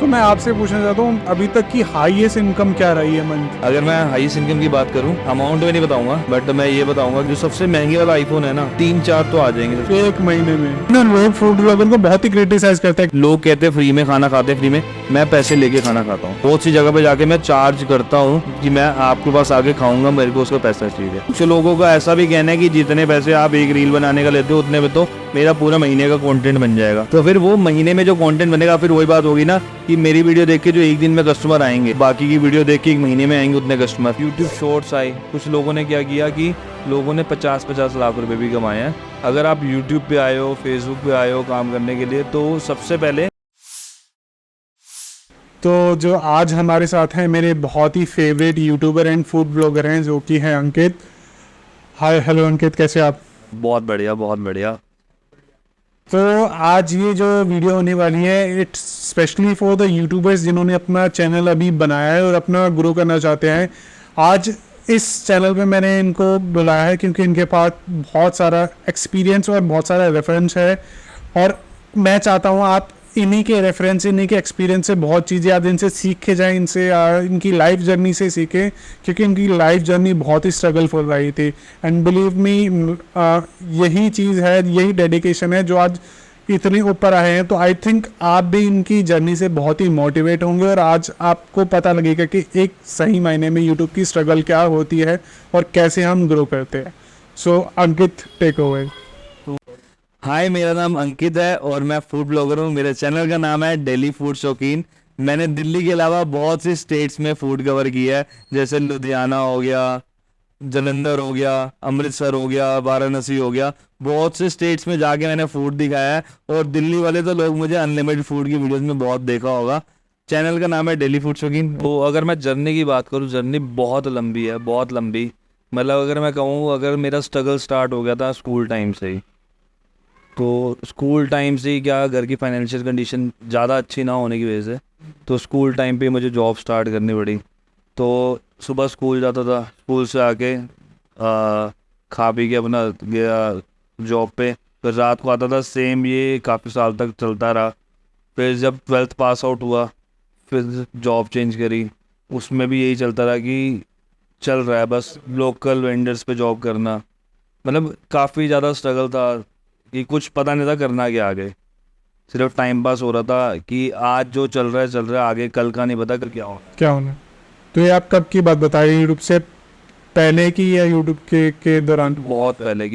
तो मैं आपसे पूछना चाहता हूँ अभी तक की हाईएस्ट इनकम क्या रही है मंथ? अगर मैं हाईएस्ट इनकम की बात करूं, अमाउंट में नहीं बताऊंगा, बट मैं ये बताऊंगा जो सबसे महंगे वाला आईफोन है ना, 3-4 तो आ जाएंगे। एक महीने में ना लोग फूड ब्लॉगर को बहुत ही क्रिटिसाइज करते हैं। लोग कहते हैं फ्री में खाना खाते हैं, फ्री में। मैं पैसे लेके खाना खाता हूँ। बहुत सी जगह पे जाके मैं चार्ज करता हूँ कि मैं आपके पास आके खाऊंगा, मेरे को उसका पैसा चाहिए। कुछ लोगों का ऐसा भी कहना है कि जितने पैसे आप एक रील बनाने का लेते हो उतने में तो मेरा पूरा महीने का कंटेंट बन जाएगा। तो फिर वो महीने में जो कंटेंट बनेगा, फिर वही बात होगी ना कि मेरी वीडियो देख के जो एक दिन में कस्टमर आएंगे, बाकी की वीडियो देख के एक महीने में आएंगे उतने कस्टमर। यूट्यूब शॉर्ट्स आए, कुछ लोगों ने क्या किया कि लोगों ने 50-50 लाख रुपए भी कमाए हैं। अगर आप यूट्यूब पे आए हो, फेसबुक पे आए हो काम करने के लिए, तो सबसे पहले तो जो आज हमारे साथ हैं मेरे बहुत ही favourite youtuber and food blogger हैं जो कि हैं अंकित। हाय, हेलो अंकित, कैसे आप? बहुत बढ़िया, बहुत बढ़िया। तो आज ये जो वीडियो होने वाली है it's specially for the YouTubers जिन्होंने अपना चैनल अभी बनाया है और अपना ग्रो करना चाहते हैं। आज इस चैनल पे मैंने इनको बुलाया है क्योंकि इनके पास बहुत सारा एक्सपीरियंस और बहुत सारा रेफरेंस है और मैं चाहता हूँ आप इन्हीं के रेफरेंस, इन्हीं के एक्सपीरियंस से बहुत चीज़ें आज इनसे सीख के जाएं, इनसे इनकी लाइफ जर्नी से सीखें क्योंकि इनकी लाइफ जर्नी बहुत ही स्ट्रगलफुल रही थी। एंड बिलीव मी, यही चीज़ है, यही डेडिकेशन है जो आज इतने ऊपर आए हैं। तो आई थिंक आप भी इनकी जर्नी से बहुत ही मोटिवेट होंगे और आज आपको पता लगेगा कि एक सही मायने में यूट्यूब की स्ट्रगल क्या होती है और कैसे हम ग्रो करते हैं। सो अंकित, टेक ओवर। हाय, मेरा नाम अंकित है और मैं फूड ब्लॉगर हूँ। मेरे चैनल का नाम है डेली फूड शौकीन। मैंने दिल्ली के अलावा बहुत सी स्टेट्स में फूड कवर किया है, जैसे लुधियाना हो गया, जालंधर हो गया, अमृतसर हो गया, वाराणसी हो गया। बहुत से स्टेट्स में जाके मैंने फूड दिखाया है और दिल्ली वाले तो लोग मुझे अनलिमिटेड फूड की वीडियोस में बहुत देखा होगा। चैनल का नाम है डेली फूड शौकीन। तो अगर मैं जर्नी की बात करूँ, जर्नी बहुत लंबी है, बहुत लंबी। मतलब अगर मैं कहूँ, अगर मेरा स्ट्रगल स्टार्ट हो गया था स्कूल टाइम से ही। तो स्कूल टाइम से ही क्या, घर की फाइनेंशियल कंडीशन ज़्यादा अच्छी ना होने की वजह से तो स्कूल टाइम पे मुझे जॉब स्टार्ट करनी पड़ी। तो सुबह स्कूल जाता था, स्कूल से आके खा पी के अपना गया जॉब पे, फिर रात को आता था। सेम ये काफ़ी साल तक चलता रहा। फिर जब 12th पास आउट हुआ, फिर जॉब चेंज करी, उसमें भी यही चलता रहा कि चल रहा है बस लोकल वेंडर्स पे जॉब करना। मतलब काफ़ी ज़्यादा स्ट्रगल था कि कुछ पता नहीं था करना क्या आगे। सिर्फ टाइम पास हो रहा था कि आज जो चल रहा है, आगे कल का नहीं पता क्या हो। क्या होना? तो ये आप कब की बात बता रहे हैं, यूट्यूब से पहले की या यूट्यूब के दौरान? बहुत पहले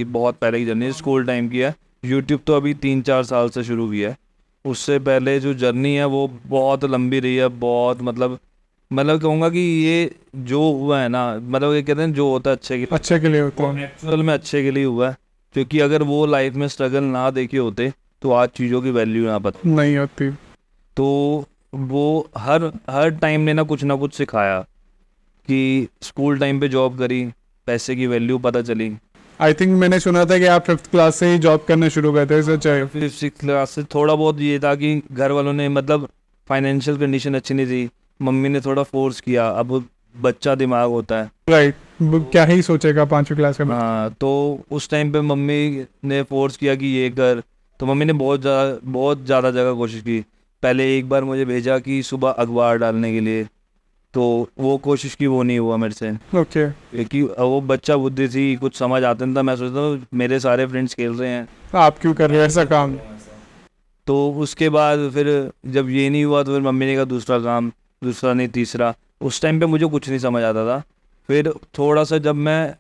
की जर्नी स्कूल टाइम की है। यूट्यूब तो अभी 3-4 साल से शुरू किया है। उससे पहले जो जर्नी है वो बहुत लंबी रही है। बहुत मतलब कहूँगा कि ये जो हुआ है ना, मतलब ये कहते हैं जो होता है अच्छे के लिए होता है। एक्चुअल में अच्छे के लिए हुआ है। क्योंकि अगर वो लाइफ में स्ट्रगल ना देखे होते तो आज चीज़ों की वैल्यू ना पता नहीं होती। तो वो हर टाइम ने ना कुछ सिखाया कि स्कूल टाइम पे जॉब करी, पैसे की वैल्यू पता चली। आई थिंक मैंने सुना था कि आप 5th क्लास से ही जॉब करना शुरू करते हैं, सच है? 5th क्लास से थोड़ा बहुत ये था कि घर वालों ने, मतलब फाइनेंशियल कंडीशन अच्छी नहीं थी, मम्मी ने थोड़ा फोर्स किया। अब बच्चा दिमाग होता है, राइट, क्या ही सोचेगा 5वीं क्लास में। हाँ। तो उस टाइम पे मम्मी ने फोर्स किया कि ये कर। तो मम्मी ने बहुत ज़्यादा जगह कोशिश की। पहले एक बार मुझे भेजा कि सुबह अखबार डालने के लिए, तो वो कोशिश की, वो नहीं हुआ मेरे से। ओके। क्योंकि वो बच्चा बुद्धि थी, कुछ समझ आता नहीं था। मैं सोचता हूँ मेरे सारे फ्रेंड्स खेल रहे हैं, आप क्यों कर रहे हो ऐसा काम? तो उसके बाद फिर जब ये नहीं हुआ तो फिर मम्मी ने कहा दूसरा काम, दूसरा नहीं तीसरा। उस टाइम पे मुझे कुछ नहीं समझ आता था। फिर थोड़ा सा जब मैं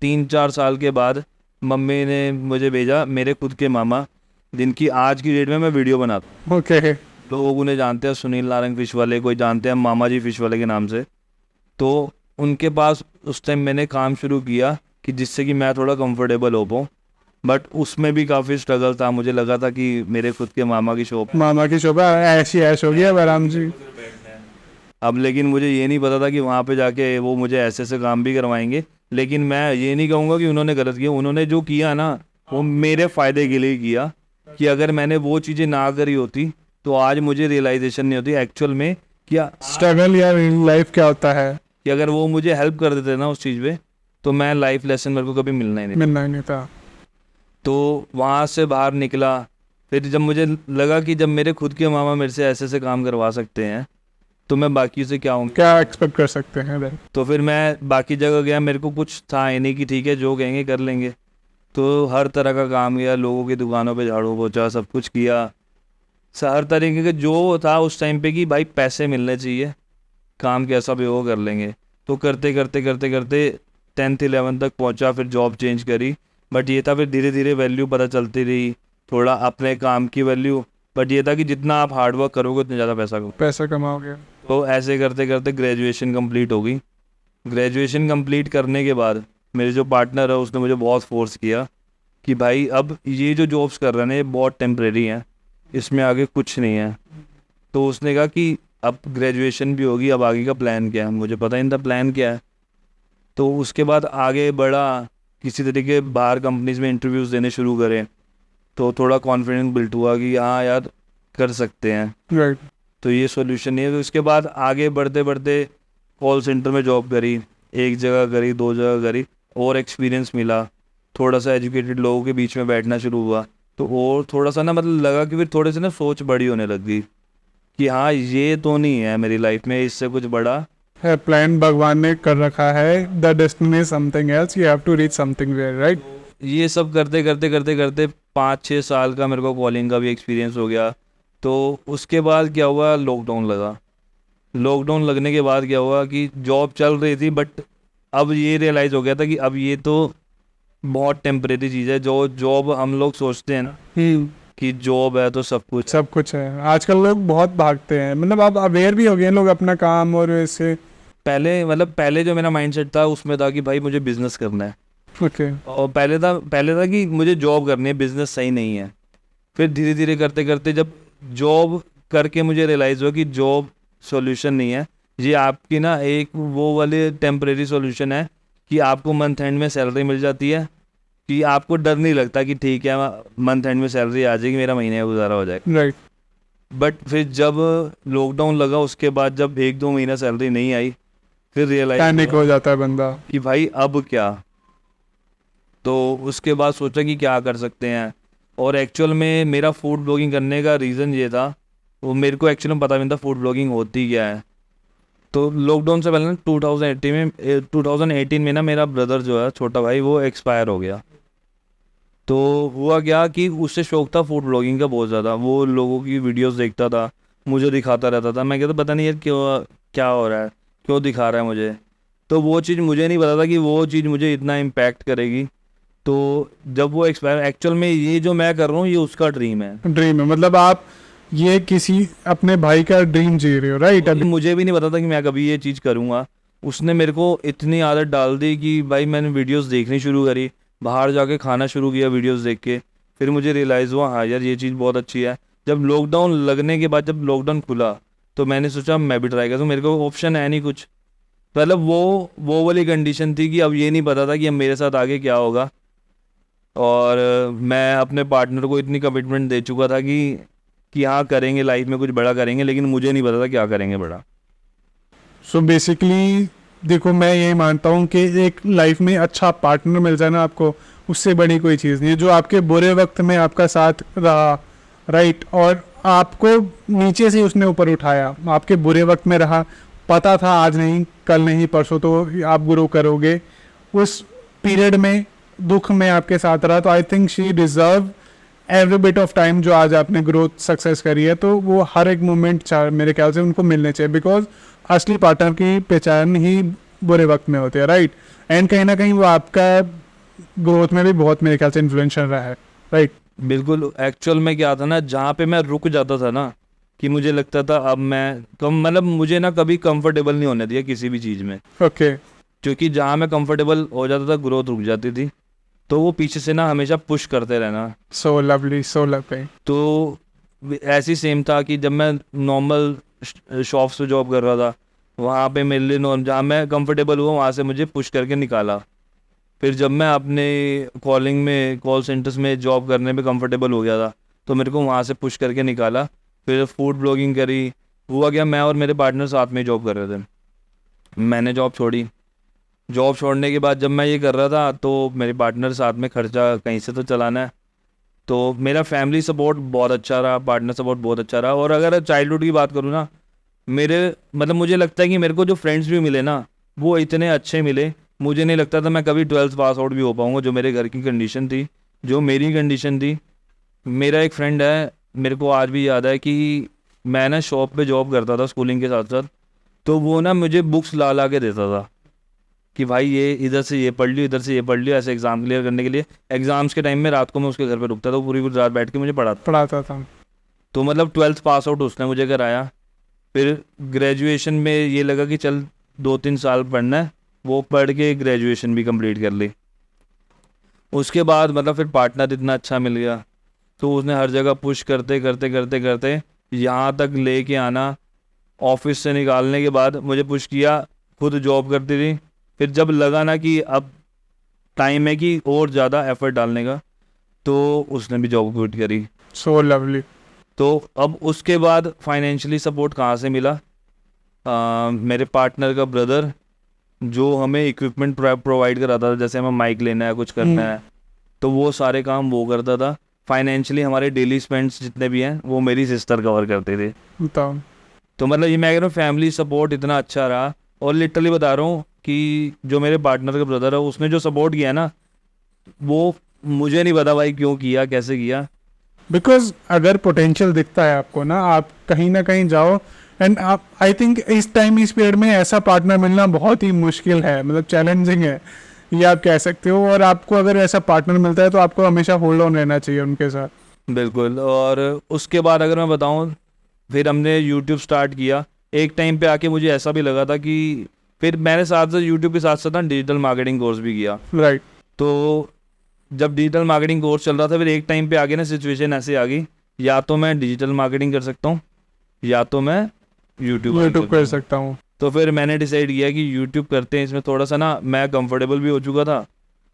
3-4 साल के बाद मम्मी ने मुझे भेजा मेरे खुद के मामा, जिनकी आज की डेट में मैं वीडियो बनाता हूँ। ओके। लोग उन्हें जानते हैं, सुनील नारंग फिश वाले, कोई जानते हैं मामा जी फिश वाले के नाम से। तो उनके पास उस टाइम मैंने काम शुरू किया कि जिससे कि मैं थोड़ा कंफर्टेबल हो पाऊँ। बट उसमें भी काफ़ी स्ट्रगल था। मुझे लगा था कि मेरे खुद के मामा की शॉप ऐसी ऐश हो गया आराम से। अब लेकिन मुझे ये नहीं पता था कि वहाँ पे जाके वो मुझे ऐसे काम भी करवाएंगे। लेकिन मैं ये नहीं कहूँगा कि उन्होंने गलत किया। उन्होंने जो किया ना वो मेरे फ़ायदे के लिए किया, कि अगर मैंने वो चीज़ें ना करी होती तो आज मुझे रियलाइजेशन नहीं होती एक्चुअल में क्या स्ट्रगल या लाइफ क्या होता है। कि अगर वो मुझे हेल्प कर देते ना उस चीज़ पे, तो मैं लाइफ लेसन मेरे को कभी मिलना ही नहीं। मिलना ही नहीं था। तो वहाँ से बाहर निकला, फिर जब मुझे लगा कि जब मेरे खुद के मामा मेरे से ऐसे ऐसे काम करवा सकते हैं तो मैं बाकी से क्या हूँ। क्या एक्सपेक्ट कर सकते हैं then? तो फिर मैं बाकी जगह गया, मेरे को कुछ था ही नहीं कि ठीक है जो कहेंगे कर लेंगे। तो हर तरह का काम किया, लोगों की दुकानों पे झाड़ू पोछा सब कुछ किया। हर तरीके के जो था उस टाइम पे कि भाई पैसे मिलने चाहिए, काम कैसा भी हो कर लेंगे। तो करते करते करते करते 10th 11th तक पहुंचा, फिर जॉब चेंज करी। बट ये था फिर धीरे धीरे वैल्यू पता चलती रही, थोड़ा अपने काम की वैल्यू। बट ये था कि जितना आप हार्ड वर्क करोगे उतना ज़्यादा पैसा कमाओगे। पैसा कमाओगे। तो ऐसे करते करते ग्रेजुएशन कंप्लीट हो गई। ग्रेजुएशन कंप्लीट करने के बाद मेरे जो पार्टनर है उसने मुझे बहुत फोर्स किया कि भाई अब ये जो जॉब्स कर रहे हैं ये बहुत टेम्परेरी हैं, इसमें आगे कुछ नहीं है। तो उसने कहा कि अब ग्रेजुएशन भी होगी, अब आगे का प्लान क्या है। मुझे पता ही नहीं था प्लान क्या है। तो उसके बाद आगे बढ़ा, किसी तरीके बाहर कंपनीज में इंटरव्यूज़ देने शुरू करें। तो थोड़ा कॉन्फिडेंस बिल्ट हुआ कि हाँ यार कर सकते हैं, राइट। तो ये सॉल्यूशन नहीं है। तो इसके बाद आगे बढ़ते बढ़ते कॉल सेंटर में जॉब करी, एक जगह करी, 2 जगह करी, और एक्सपीरियंस मिला। थोड़ा सा एजुकेटेड लोगों के बीच में बैठना शुरू हुआ, तो और थोड़ा सा ना मतलब लगा कि फिर थोड़े से ना सोच बड़ी होने लग गई कि हाँ ये तो नहीं है मेरी लाइफ में, इससे कुछ बड़ा है प्लान भगवान ने कर रखा है। The destiny is something else, you have to reach something where, right. ये सब करते करते करते करते 5-6 साल का मेरे को कॉलिंग का भी एक्सपीरियंस हो गया। तो उसके बाद क्या हुआ, लॉकडाउन लगा। लॉकडाउन लगने के बाद क्या हुआ कि जॉब चल रही थी, बट अब ये रियलाइज़ हो गया था कि अब ये तो बहुत टेम्परेरी चीज़ है। जो जॉब हम लोग सोचते हैं ना कि जॉब है तो सब कुछ। सब कुछ है। आजकल लोग बहुत भागते हैं, मतलब अब अवेयर भी हो गए हैं लोग अपना काम और इससे। पहले जो मेरा माइंडसेट था उसमें था कि भाई मुझे बिजनेस करना है। ओके। और पहले था कि मुझे जॉब करनी है, बिजनेस सही नहीं है। फिर धीरे धीरे करते करते जब जॉब करके मुझे रियलाइज़ हुआ कि जॉब सॉल्यूशन नहीं है, ये आपकी ना एक वो वाले टेम्परेरी सॉल्यूशन है कि आपको मंथ एंड में सैलरी मिल जाती है, कि आपको डर नहीं लगता कि ठीक है मंथ एंड में सैलरी आ जाएगी, मेरा महीने का गुजारा हो जाएगा। राइट। बट फिर जब लॉकडाउन लगा उसके बाद जब 1-2 महीना सैलरी नहीं आई, फिर रियलाइज पैनिक हो जाता है बंदा। कि भाई अब क्या। तो उसके बाद सोचा कि क्या कर सकते हैं। और एक्चुअल में मेरा फूड ब्लॉगिंग करने का रीज़न ये था, वो मेरे को एक्चुअली पता भी नहीं था फूड ब्लॉगिंग होती क्या है। तो लॉकडाउन से पहले ना 2018 में ना मेरा ब्रदर जो है छोटा भाई वो एक्सपायर हो गया। तो हुआ क्या कि उससे शौक था फूड ब्लॉगिंग का बहुत ज़्यादा, वो लोगों की वीडियोस देखता था, मुझे दिखाता रहता था। मैं कहता पता नहीं यार क्यों, क्या हो रहा है, क्यों दिखा रहा है मुझे। तो वो चीज़ मुझे नहीं पता था कि वो चीज़ मुझे इतना इम्पैक्ट करेगी। तो जब वो एक्सपायर, एक्चुअल में ये जो मैं कर रहा हूँ ये उसका ड्रीम है। ड्रीम है, मतलब आप ये किसी अपने भाई का ड्रीम जी रहे हो, राइट। अभी मुझे भी नहीं पता था कि मैं कभी ये चीज़ करूँगा। उसने मेरे को इतनी आदत डाल दी कि भाई मैंने वीडियोस देखनी शुरू करी, बाहर जाके खाना शुरू किया वीडियोस देख के। फिर मुझे रियलाइज़ हुआ हाँ यार ये चीज़ बहुत अच्छी है। जब लॉकडाउन लगने के बाद जब लॉकडाउन खुला तो मैंने सोचा मैं भी ट्राई करूँ, मेरे को ऑप्शन है नहीं कुछ। मतलब वो वाली कंडीशन थी कि अब ये नहीं पता था कि अब मेरे साथ आगे क्या होगा। और मैं अपने पार्टनर को इतनी कमिटमेंट दे चुका था कि हाँ करेंगे, लाइफ में कुछ बड़ा करेंगे, लेकिन मुझे नहीं पता था क्या करेंगे बड़ा। सो बेसिकली देखो, मैं यही मानता हूँ कि एक लाइफ में अच्छा पार्टनर मिल जाए ना आपको, उससे बड़ी कोई चीज़ नहीं है। जो आपके बुरे वक्त में आपका साथ रहा, राइट, और आपको नीचे से उसने ऊपर उठाया, आपके बुरे वक्त में रहा, पता था आज नहीं कल नहीं परसों तो आप ग्रो करोगे, उस पीरियड में दुख में आपके साथ रहा। तो I think she deserve every bit of time. जो आज आपने ग्रोथ सक्सेस करी है तो वो हर एक मोमेंट मेरे ख्याल से उनको मिलने चाहिए, बिकॉज असली पार्टनर की पहचान ही बुरे वक्त में होती है, राइट। एंड कहीं ना कहीं वो आपका ग्रोथ में भी बहुत मेरे ख्याल से इन्फ्लुएंशियल रहा है, राइट। बिल्कुल। एक्चुअल में क्या था ना, जहाँ पे मैं रुक जाता था ना, कि मुझे लगता था अब मैं कम, मतलब मुझे ना कभी कंफर्टेबल नहीं होने दिया किसी भी चीज़ में। ओके। क्योंकि जहाँ मैं कंफर्टेबल हो जाता था ग्रोथ रुक जाती थी। तो वो पीछे से ना हमेशा पुश करते रहना। So lovely, so lovely. तो ऐसी सेम था कि जब मैं नॉर्मल शॉप्स पे जॉब कर रहा था, वहाँ पे मेरे लिए नॉर्म, जहाँ मैं कंफर्टेबल हुआ वहाँ से मुझे पुश करके निकाला। फिर जब मैं अपने कॉलिंग में, कॉल सेंटर्स में जॉब करने में कंफर्टेबल हो गया था, तो मेरे को वहाँ से पुश करके निकाला। फिर फूड ब्लॉगिंग करी। हुआ क्या, मैं और मेरे पार्टनर साथ में जॉब कर रहे थे। मैंने जॉब छोड़ी। जॉब छोड़ने के बाद जब मैं ये कर रहा था तो मेरे पार्टनर साथ में, खर्चा कहीं से तो चलाना है। तो मेरा फैमिली सपोर्ट बहुत अच्छा रहा, पार्टनर सपोर्ट बहुत अच्छा रहा। और अगर चाइल्डहुड की बात करूँ ना, मेरे मतलब मुझे लगता है कि मेरे को जो फ्रेंड्स भी मिले ना, वो इतने अच्छे मिले, मुझे नहीं लगता था मैं कभी 12th पास आउट भी हो पाऊँगा। जो मेरे घर की कंडीशन थी, जो मेरी कंडीशन थी। मेरा एक फ्रेंड है, मेरे को आज भी याद है कि मैं ना शॉप पे जॉब करता था स्कूलिंग के साथ साथ, तो वो ना मुझे बुक्स ला ला के देता था कि भाई ये इधर से ये पढ़ लियो, इधर से ये पढ़ लियो, ऐसे एग्ज़ाम क्लियर करने के लिए। एग्ज़ाम्स के टाइम में रात को मैं उसके घर पे रुकता था, वो पूरी पूरी रात बैठ के मुझे पढ़ाता। पढ़ाता था। तो मतलब 12th पास आउट उसने मुझे कराया। फिर ग्रेजुएशन में ये लगा कि चल 2-3 साल पढ़ना है, वो पढ़ के ग्रेजुएशन भी कंप्लीट कर ली। उसके बाद मतलब फिर पार्टनर इतना अच्छा मिल गया, तो उसने हर जगह पुश करते करते करते करते यहाँ तक लेके आना। ऑफिस से निकालने के बाद मुझे पुश किया, खुद जॉब करती थी। फिर जब लगा ना कि अब टाइम है कि और ज़्यादा एफर्ट डालने का, तो उसने भी जॉब क्विट करी। So lovely. तो अब उसके बाद फाइनेंशियली सपोर्ट कहाँ से मिला? मेरे पार्टनर का ब्रदर, जो हमें इक्विपमेंट प्रोवाइड कराता था, जैसे हमें माइक लेना है, कुछ करना है, तो वो सारे काम वो करता था। फाइनेंशियली हमारे डेली स्पेंड्स जितने भी हैं वो मेरी सिस्टर कवर करते थे। बताओ। तो मतलब ये मैं कह रहा हूँ फैमिली सपोर्ट इतना अच्छा रहा। और लिटरली बता रहा हूँ कि जो मेरे पार्टनर का ब्रदर है, उसने जो सपोर्ट किया ना, वो मुझे नहीं पता भाई क्यों किया, कैसे किया। बिकॉज अगर पोटेंशियल दिखता है आपको ना, आप कहीं ना कहीं जाओ। एंड आप, आई थिंक इस टाइम इस पीरियड में ऐसा पार्टनर मिलना बहुत ही मुश्किल है, मतलब चैलेंजिंग है, ये आप कह सकते हो। और आपको अगर ऐसा पार्टनर मिलता है तो आपको हमेशा होल्ड ऑन रहना चाहिए उनके साथ। बिल्कुल। और उसके बाद अगर मैं बताऊँ, फिर हमने यूट्यूब स्टार्ट किया। एक टाइम पे आके मुझे ऐसा भी लगा था कि फिर मैंने साथ साथ यूट्यूब के साथ साथ ना डिजिटल मार्केटिंग कोर्स भी किया। राइट। तो जब डिजिटल मार्केटिंग कोर्स चल रहा था, फिर एक टाइम पे आगे ना सिचुएशन ऐसी आ गई, या तो मैं डिजिटल मार्केटिंग कर सकता हूँ या तो मैं यूट्यूब कर सकता हूँ। तो फिर मैंने डिसाइड किया कि यूट्यूब करते हैं। इसमें थोड़ा सा ना मैं कंफर्टेबल भी हो चुका था,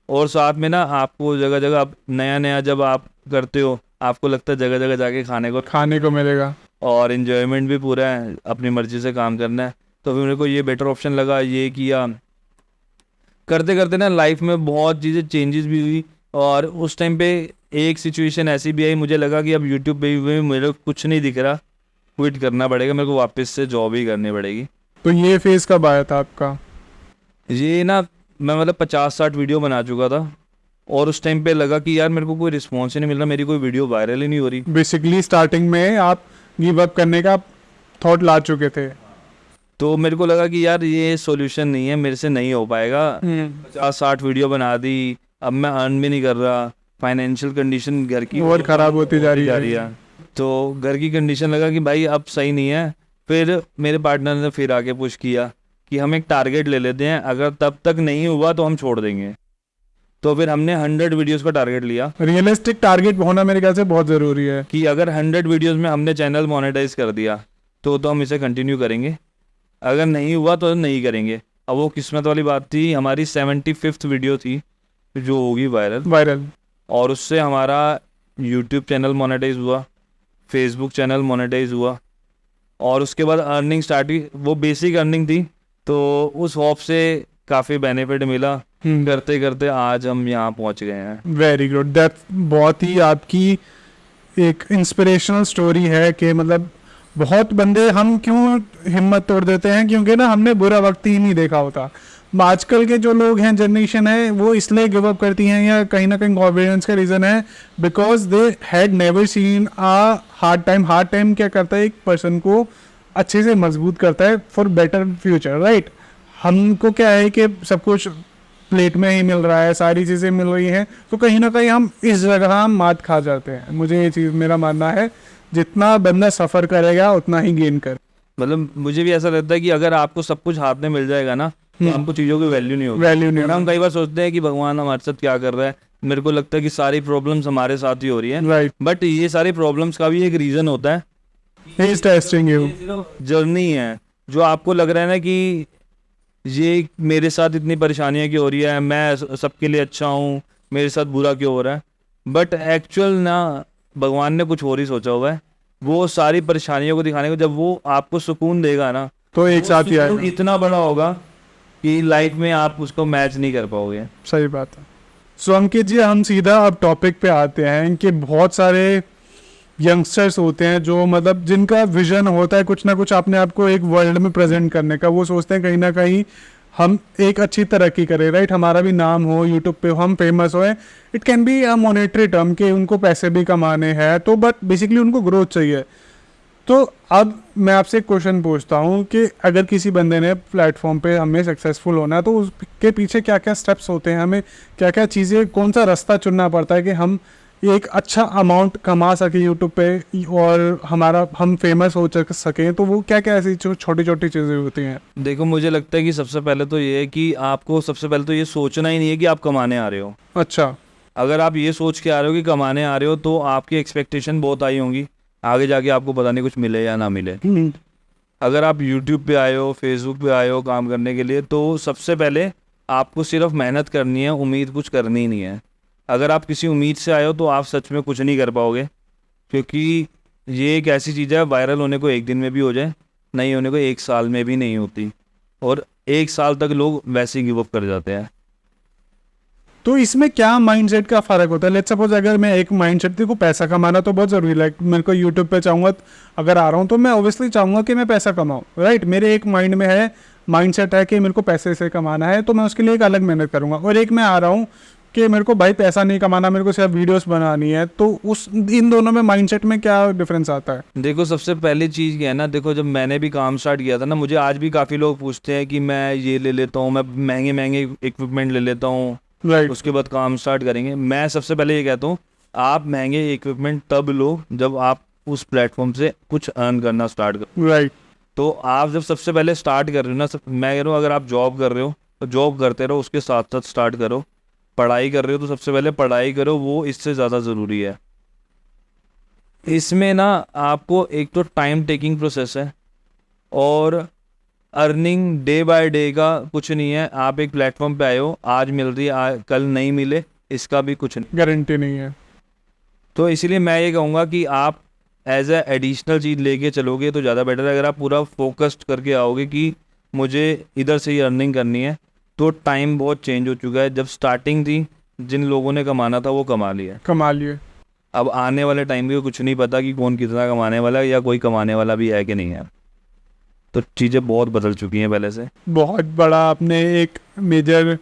और साथ में ना आपको जगह जगह आप नया नया जब आप करते हो, आपको लगता है जगह जगह जाके खाने को मिलेगा। और इन्जॉयमेंट भी पूरा है, अपनी मर्जी से काम करना है। तो फिर मेरे को ये बेटर ऑप्शन लगा, ये किया। करते करते ना लाइफ में बहुत चीज़ें चेंजेस भी हुई। और उस टाइम पे एक सिचुएशन ऐसी भी आई, मुझे लगा कि अब यूट्यूब पे भी मेरे को कुछ नहीं दिख रहा, क्विट करना पड़ेगा, मेरे को वापस से जॉब ही करनी पड़ेगी। तो ये फेज कब आया था आपका? ये ना मैं मतलब 50-60 वीडियो बना चुका था, और उस टाइम पे लगा कि यार मेरे को कोई रिस्पॉन्स ही नहीं मिल रहा, मेरी कोई वीडियो वायरल ही नहीं हो रही। बेसिकली स्टार्टिंग में आप गिव अप करने का थॉट ला चुके थे। तो मेरे को लगा कि यार ये सॉल्यूशन नहीं है, मेरे से नहीं हो पाएगा। 50-60 वीडियो बना दी, अब मैं अर्न भी नहीं कर रहा, फाइनेंशियल कंडीशन घर की और ख़राब होती जा रही है। तो घर की कंडीशन लगा कि भाई अब सही नहीं है। फिर मेरे पार्टनर ने फिर आके पुश किया कि हम एक टारगेट ले लेते हैं, अगर तब तक नहीं हुआ तो हम छोड़ देंगे। तो फिर हमने 100 वीडियोस का टारगेट लिया। रियलिस्टिक टारगेट होना मेरे ख्याल से बहुत ज़रूरी है कि अगर 100 वीडियोस में हमने चैनल मोनेटाइज कर दिया तो हम इसे कंटिन्यू करेंगे, अगर नहीं हुआ तो नहीं करेंगे। अब वो किस्मत वाली बात थी, हमारी 75th वीडियो थी जो होगी वायरल, और उससे हमारा यूट्यूब चैनल मोनेटाइज हुआ, फेसबुक चैनल मोनेटाइज हुआ, और उसके बाद अर्निंग स्टार्ट हुई। वो बेसिक अर्निंग थी, तो उस हॉप से काफ़ी बेनिफिट मिला। करते करते आज हम यहाँ पहुँच गए हैं। Very good. दैट बहुत ही आपकी एक इंस्पिरेशनल स्टोरी है कि मतलब बहुत बंदे, हम क्यों हिम्मत तोड़ देते हैं, क्योंकि ना हमने बुरा वक्त ही नहीं देखा होता। आजकल के जो लोग हैं, जनरेशन है, वो इसलिए गिव अप करती हैं, या कहीं ना कहीं कॉन्फिडेंस का रीज़न है, because they had never seen a hard time. Hard time क्या करता है, एक पर्सन को अच्छे से मजबूत करता है फॉर बेटर फ्यूचर, राइट। हमको क्या है कि सब कुछ प्लेट में ही मिल रहा है, सारी चीज़ें मिल रही हैं, तो कहीं ना कहीं हम इस जगह हम मात खा जाते हैं। मुझे ये चीज़, मेरा मानना है, जितना बंदा सफ़र करेगा उतना ही गेन कर। मतलब मुझे भी ऐसा लगता है कि अगर आपको सब कुछ हाथ में मिल जाएगा ना, तो आपको चीज़ों की वैल्यू नहीं होगी। हम कई बार सोचते हैं कि भगवान हमारे साथ क्या कर रहा है। मेरे को लगता है कि सारी प्रॉब्लम्स हमारे साथ ही हो रही है, राइट। बट ये सारी प्रॉब्लम्स का भी एक रीज़न होता है, he is testing you. Journey है। जो आपको लग रहा है ना कि ये मेरे साथ इतनी परेशानियां क्यों हो रही है, मैं सबके लिए अच्छा हूँ, मेरे साथ बुरा क्यों हो रहा है, बट एक्चुअल ना भगवान ने कुछ और ही सोचा हुआ है। वो सारी परेशानियों को दिखाने को, जब वो आपको सुकून देगा ना, तो एक साथ ही आएगा। इतना बड़ा होगा कि लाइफ में आप उसको मैच नहीं कर पाओगे। सही बात है। सो अंकित जी, हम सीधा अब टॉपिक पे आते हैं कि बहुत सारे यंगस्टर्स होते हैं जो मतलब जिनका विजन होता है कुछ ना कुछ अपने आप को एक वर्ल्ड में प्रेजेंट करने का। वो सोचते हैं कहीं ना कहीं हम एक अच्छी तरक्की करें, राइट, हमारा भी नाम हो, यूट्यूब पे हम फेमस होए। It can be a monetary term कि उनको पैसे भी कमाने हैं, तो बट बेसिकली उनको ग्रोथ चाहिए। तो अब मैं आपसे एक क्वेश्चन पूछता हूँ कि अगर किसी बंदे ने प्लेटफॉर्म पे हमें सक्सेसफुल होना है तो उसके पीछे क्या क्या स्टेप्स होते हैं, हमें क्या क्या चीज़ें, कौन सा रास्ता चुनना पड़ता है कि हम एक अच्छा अमाउंट कमा सकें यूट्यूब पे और हम फेमस हो सकें। तो वो क्या क्या ऐसी छोटी छोटी चीज़ें होती हैं? देखो, मुझे लगता है कि सबसे पहले तो ये है कि आपको सबसे पहले तो ये सोचना ही नहीं है कि आप कमाने आ रहे हो। अच्छा। अगर आप ये सोच के आ रहे हो कि कमाने आ रहे हो तो आपकी एक्सपेक्टेशन बहुत हाई होंगी, आगे जाके आपको पता नहीं कुछ मिले या ना मिले। अगर आप यूट्यूब पे आए हो, फेसबुक पे आए हो काम करने के लिए, तो सबसे पहले आपको सिर्फ मेहनत करनी है, उम्मीद कुछ करनी ही नहीं है। अगर आप किसी उम्मीद से आए हो तो आप सच में कुछ नहीं कर पाओगे, क्योंकि ये एक ऐसी चीज़ है, वायरल होने को एक दिन में भी हो जाए, नहीं होने को एक साल में भी नहीं होती, और एक साल तक लोग वैसे ही गिव अप कर जाते हैं। तो इसमें क्या माइंडसेट का फर्क होता है? लेट्स सपोज अगर मैं एक माइंडसेट, देखो पैसा कमाना तो बहुत ज़रूरी है, लाइक मेरे को यूट्यूब पे चाहूँगा, अगर आ रहा हूँ तो मैं ऑब्वियसली चाहूँगा कि मैं पैसा कमाऊँ, राइट। मेरे एक माइंड में है, माइंडसेट है कि मेरे को पैसे से कमाना है, तो मैं उसके लिए एक अलग मेहनत करूँगा। और एक मैं आ रहा हूँ कि मेरे को भाई पैसा नहीं कमाना, मेरे को सिर्फ वीडियोस बनानी है, तो उस इन दोनों में माइंडसेट में क्या डिफरेंस आता है? देखो, सबसे पहली चीज़ क्या है ना, देखो जब मैंने भी काम स्टार्ट किया था ना, मुझे आज भी काफ़ी लोग पूछते हैं कि मैं ये ले लेता हूँ, मैं महंगे महंगे इक्विपमेंट ले लेता हूँ, राइट। उसके बाद काम स्टार्ट करेंगे। मैं सबसे पहले ये कहता हूँ, आप महंगे इक्विपमेंट तब लो जब आप उस प्लेटफॉर्म से कुछ अर्न करना स्टार्ट करो। राइट। तो आप जब सबसे पहले स्टार्ट कर रहे हो ना, मैं कह रहा हूँ अगर आप जॉब कर रहे हो तो जॉब करते रहो, उसके साथ साथ स्टार्ट करो। पढ़ाई कर रहे हो तो सबसे पहले पढ़ाई करो, वो इससे ज़्यादा ज़रूरी है। इसमें ना आपको एक तो टाइम टेकिंग प्रोसेस है, और अर्निंग डे बाय डे का कुछ नहीं है। आप एक प्लेटफॉर्म पे आए हो, आज मिल रही है, कल नहीं मिले, इसका भी कुछ नहीं, गारंटी नहीं है। तो इसीलिए मैं ये कहूँगा कि आप एज ए एडिशनल चीज़ लेके चलोगे तो ज़्यादा बेटर है। अगर आप पूरा फोकस्ड करके आओगे कि मुझे इधर से ही अर्निंग करनी है, तो टाइम बहुत चेंज हो चुका है। जब स्टार्टिंग थी, जिन लोगों ने कमाना था वो कमा लिया, कमा लिए। अब आने वाले टाइम में कुछ नहीं पता कि कौन कितना कमाने वाला है, या कोई कमाने वाला भी है कि नहीं है। तो चीज़ें बहुत बदल चुकी हैं पहले से। बहुत बड़ा आपने एक मेजर,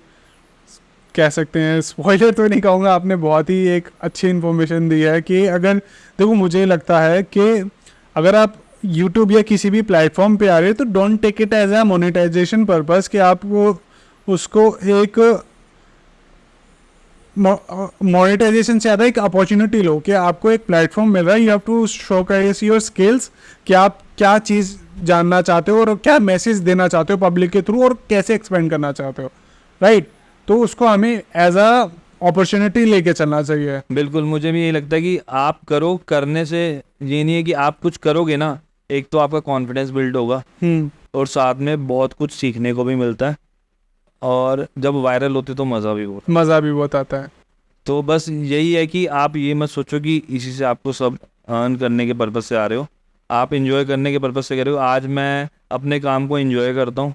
कह सकते हैं स्पॉइलर तो नहीं कहूँगा, आपने बहुत ही एक अच्छी इन्फॉर्मेशन दी है कि अगर, देखो मुझे लगता है कि अगर आप यूट्यूब या किसी भी प्लेटफॉर्म पे आ रहे हो तो don't take it as a monetisation purpose, कि आप वो उसको एक मोनेटाइजेशन से ज़्यादा एक अपॉर्चुनिटी लो कि आपको एक प्लेटफॉर्म मिल रहा है, you have to showcase your skills कि आप क्या चीज़ जानना चाहते हो और क्या मैसेज देना चाहते हो पब्लिक के थ्रू, और कैसे एक्सपेंड करना चाहते हो, राइट। तो उसको हमें एज अ अपॉर्चुनिटी लेके चलना चाहिए। बिल्कुल, मुझे भी यही लगता है कि आप करो, करने से ये नहीं है कि आप कुछ करोगे ना, एक तो आपका कॉन्फिडेंस बिल्ड होगा, और साथ में बहुत कुछ सीखने को भी मिलता है, और जब वायरल होते तो मज़ा भी बहुत आता है। तो बस यही है कि आप ये मत सोचो कि इसी से आपको सब अर्न करने के पर्पज़ से आ रहे हो, आप इंजॉय करने के पर्पज़ से कर रहे हो। आज मैं अपने काम को इंजॉय करता हूँ,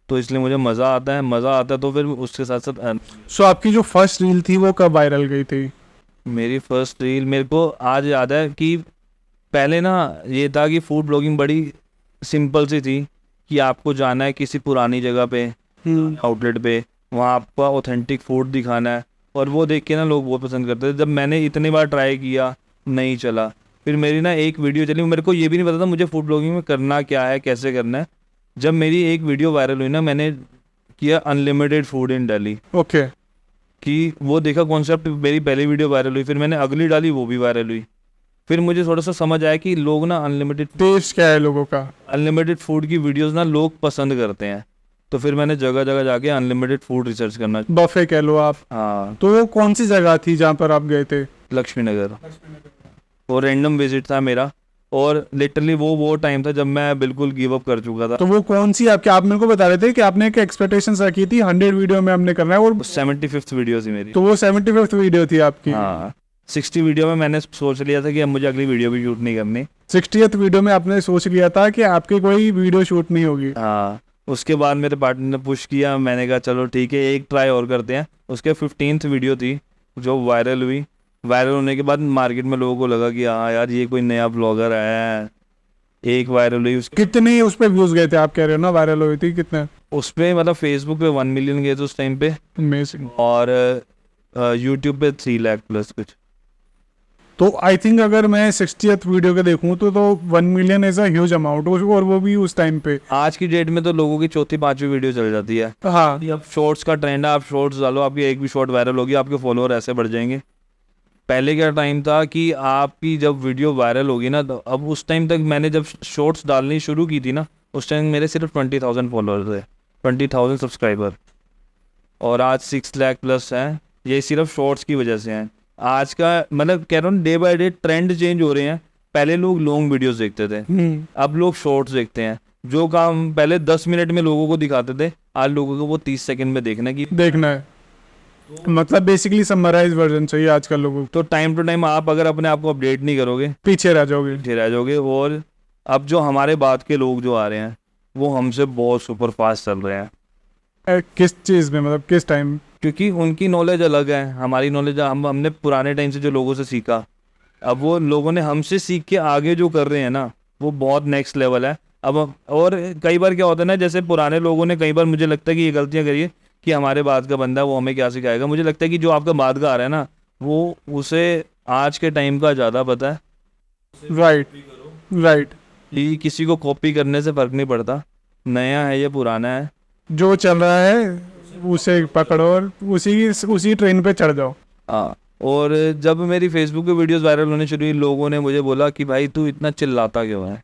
तो इसलिए मुझे मज़ा आता है, तो फिर उसके साथ साथ सो आपकी जो फर्स्ट रील थी वो कब वायरल गई थी? मेरी फर्स्ट रील मेरे को आज याद है कि पहले ना ये था कि फूड ब्लॉगिंग बड़ी सिंपल सी थी कि आपको जाना है किसी पुरानी जगह पे, आउटलेट पे, वहाँ आपका ऑथेंटिक फूड दिखाना है, और वो देख के ना लोग बहुत पसंद करते थे। जब मैंने इतनी बार ट्राई किया, नहीं चला, फिर मेरी ना एक वीडियो चली, मेरे को ये भी नहीं पता था मुझे फूड ब्लॉगिंग में करना क्या है, कैसे करना है। जब मेरी एक वीडियो वायरल हुई ना, मैंने किया unlimited food in Delhi, okay, कि वो देखा कॉन्सेप्ट, मेरी पहली वीडियो वायरल हुई, फिर मैंने अगली डाली, वो भी वायरल हुई। फिर मुझे थोड़ा सा समझ आया कि लोग ना टेस्ट क्या है लोगों का, अनलिमिटेड फूड की वीडियोस ना लोग पसंद करते हैं। तो फिर मैंने जगह जगह जाके अनलिमिटेड फूड रिसर्च करना। बफे कह लो आप। हाँ, तो वो कौन सी जगह थी जहाँ पर आप गए थे? लक्ष्मी नगर। वो रैंडम विजिट था मेरा, और लिटरली वो टाइम था जब मैं बिल्कुल गिव अप कर चुका था। तो वो कौन सी आपके, आप मेरे को बता रहे थे कि आपने एक एक्सपेक्टेशंस रखी थी 100 वीडियो में हमने करना है, और 75th वीडियो थी मेरी। तो वो 75th वीडियो थी आपकी। हाँ, 60 वीडियो में मैंने सोच लिया था कि अब मुझे अगली वीडियो भी शूट नहीं करनी। 60th वीडियो में आपने सोच लिया था कि आपकी कोई वीडियो शूट नहीं होगी। हाँ, उसके बाद मेरे पार्टनर ने पुश किया, मैंने कहा चलो ठीक है एक ट्राई और करते हैं। उसके 15th वीडियो थी जो वायरल हुई। वायरल होने के बाद मार्केट में लोगों को लगा कि हाँ यार ये कोई नया ब्लॉगर आया है। एक वायरल हुई कितने उस पे व्यूज गए थे आप कह रहे हो ना, वायरल हुई थी कितने? उस पर मतलब फेसबुक पे 1 मिलियन गए थे उस टाइम पे, अमेजिंग। और यूट्यूब पे 3 लाख प्लस कुछ। तो आई थिंक अगर मैं 60th वीडियो के देखूं तो 1 million is a huge amount, और वो भी उस टाइम पे। आज की डेट में तो लोगों की चौथी पांचवी वीडियो चल जाती है। हाँ। अब शॉर्ट्स का ट्रेंड है, आप शॉर्ट्स डालो, आपकी एक भी शॉर्ट वायरल होगी, आपके फॉलोअर ऐसे बढ़ जाएंगे। पहले क्या टाइम था कि आपकी जब वीडियो वायरल होगी ना, तो अब उस टाइम तक मैंने जब शॉर्ट्स डालनी शुरू की थी ना, उस टाइम मेरे सिर्फ 20,000 फॉलोअर थे, 20,000 सब्सक्राइबर, और आज 6 लाख प्लस हैं। ये सिर्फ शॉर्ट्स की वजह से हैं। आज का मतलब कह रहा हूँ day by day trend change हो रहे हैं। पहले लोग लॉन्ग वीडियोस देखते थे, अब लोग शॉर्ट्स देखते हैं। जो काम पहले 10 मिनट में लोगों को दिखाते थे, आज लोगों को वो 30 सेकंड में देखना की देखना है, मतलब बेसिकली समराइज वर्जन चाहिए आजकल लोगों को। तो टाइम टू टाइम आप अगर अपने आप को अपडेट नहीं करोगे, पीछे रह जाओगे। पीछे रह जाओगे। और अब जो हमारे बाद के लोग जो आ रहे हैं वो हमसे बहुत सुपर फास्ट चल रहे हैं। किस चीज में, मतलब किस टाइम? क्योंकि उनकी नॉलेज अलग है, हमारी नॉलेज हमने पुराने टाइम से जो लोगों से सीखा, अब वो लोगों ने हमसे सीख के आगे जो कर रहे हैं ना, वो बहुत नेक्स्ट लेवल है। अब और कई बार क्या होता है ना, जैसे पुराने लोगों ने कई बार मुझे लगता है कि ये गलतियां करी है कि हमारे बाद का बंदा है वो हमें क्या सिखाएगा। मुझे लगता है कि जो आपका बाद का आ रहा है ना, वो उसे आज के टाइम का ज़्यादा पता है। Right right. ये किसी को कॉपी करने से फ़र्क नहीं पड़ता, नया है ये पुराना है, जो चल रहा है उसे पकड़ो और उसी ट्रेन पे चढ़ जाओ। हाँ। और जब मेरी फेसबुक पे वीडियोस वायरल होने शुरू हुई, लोगों ने मुझे बोला कि भाई तू इतना चिल्लाता क्यों है?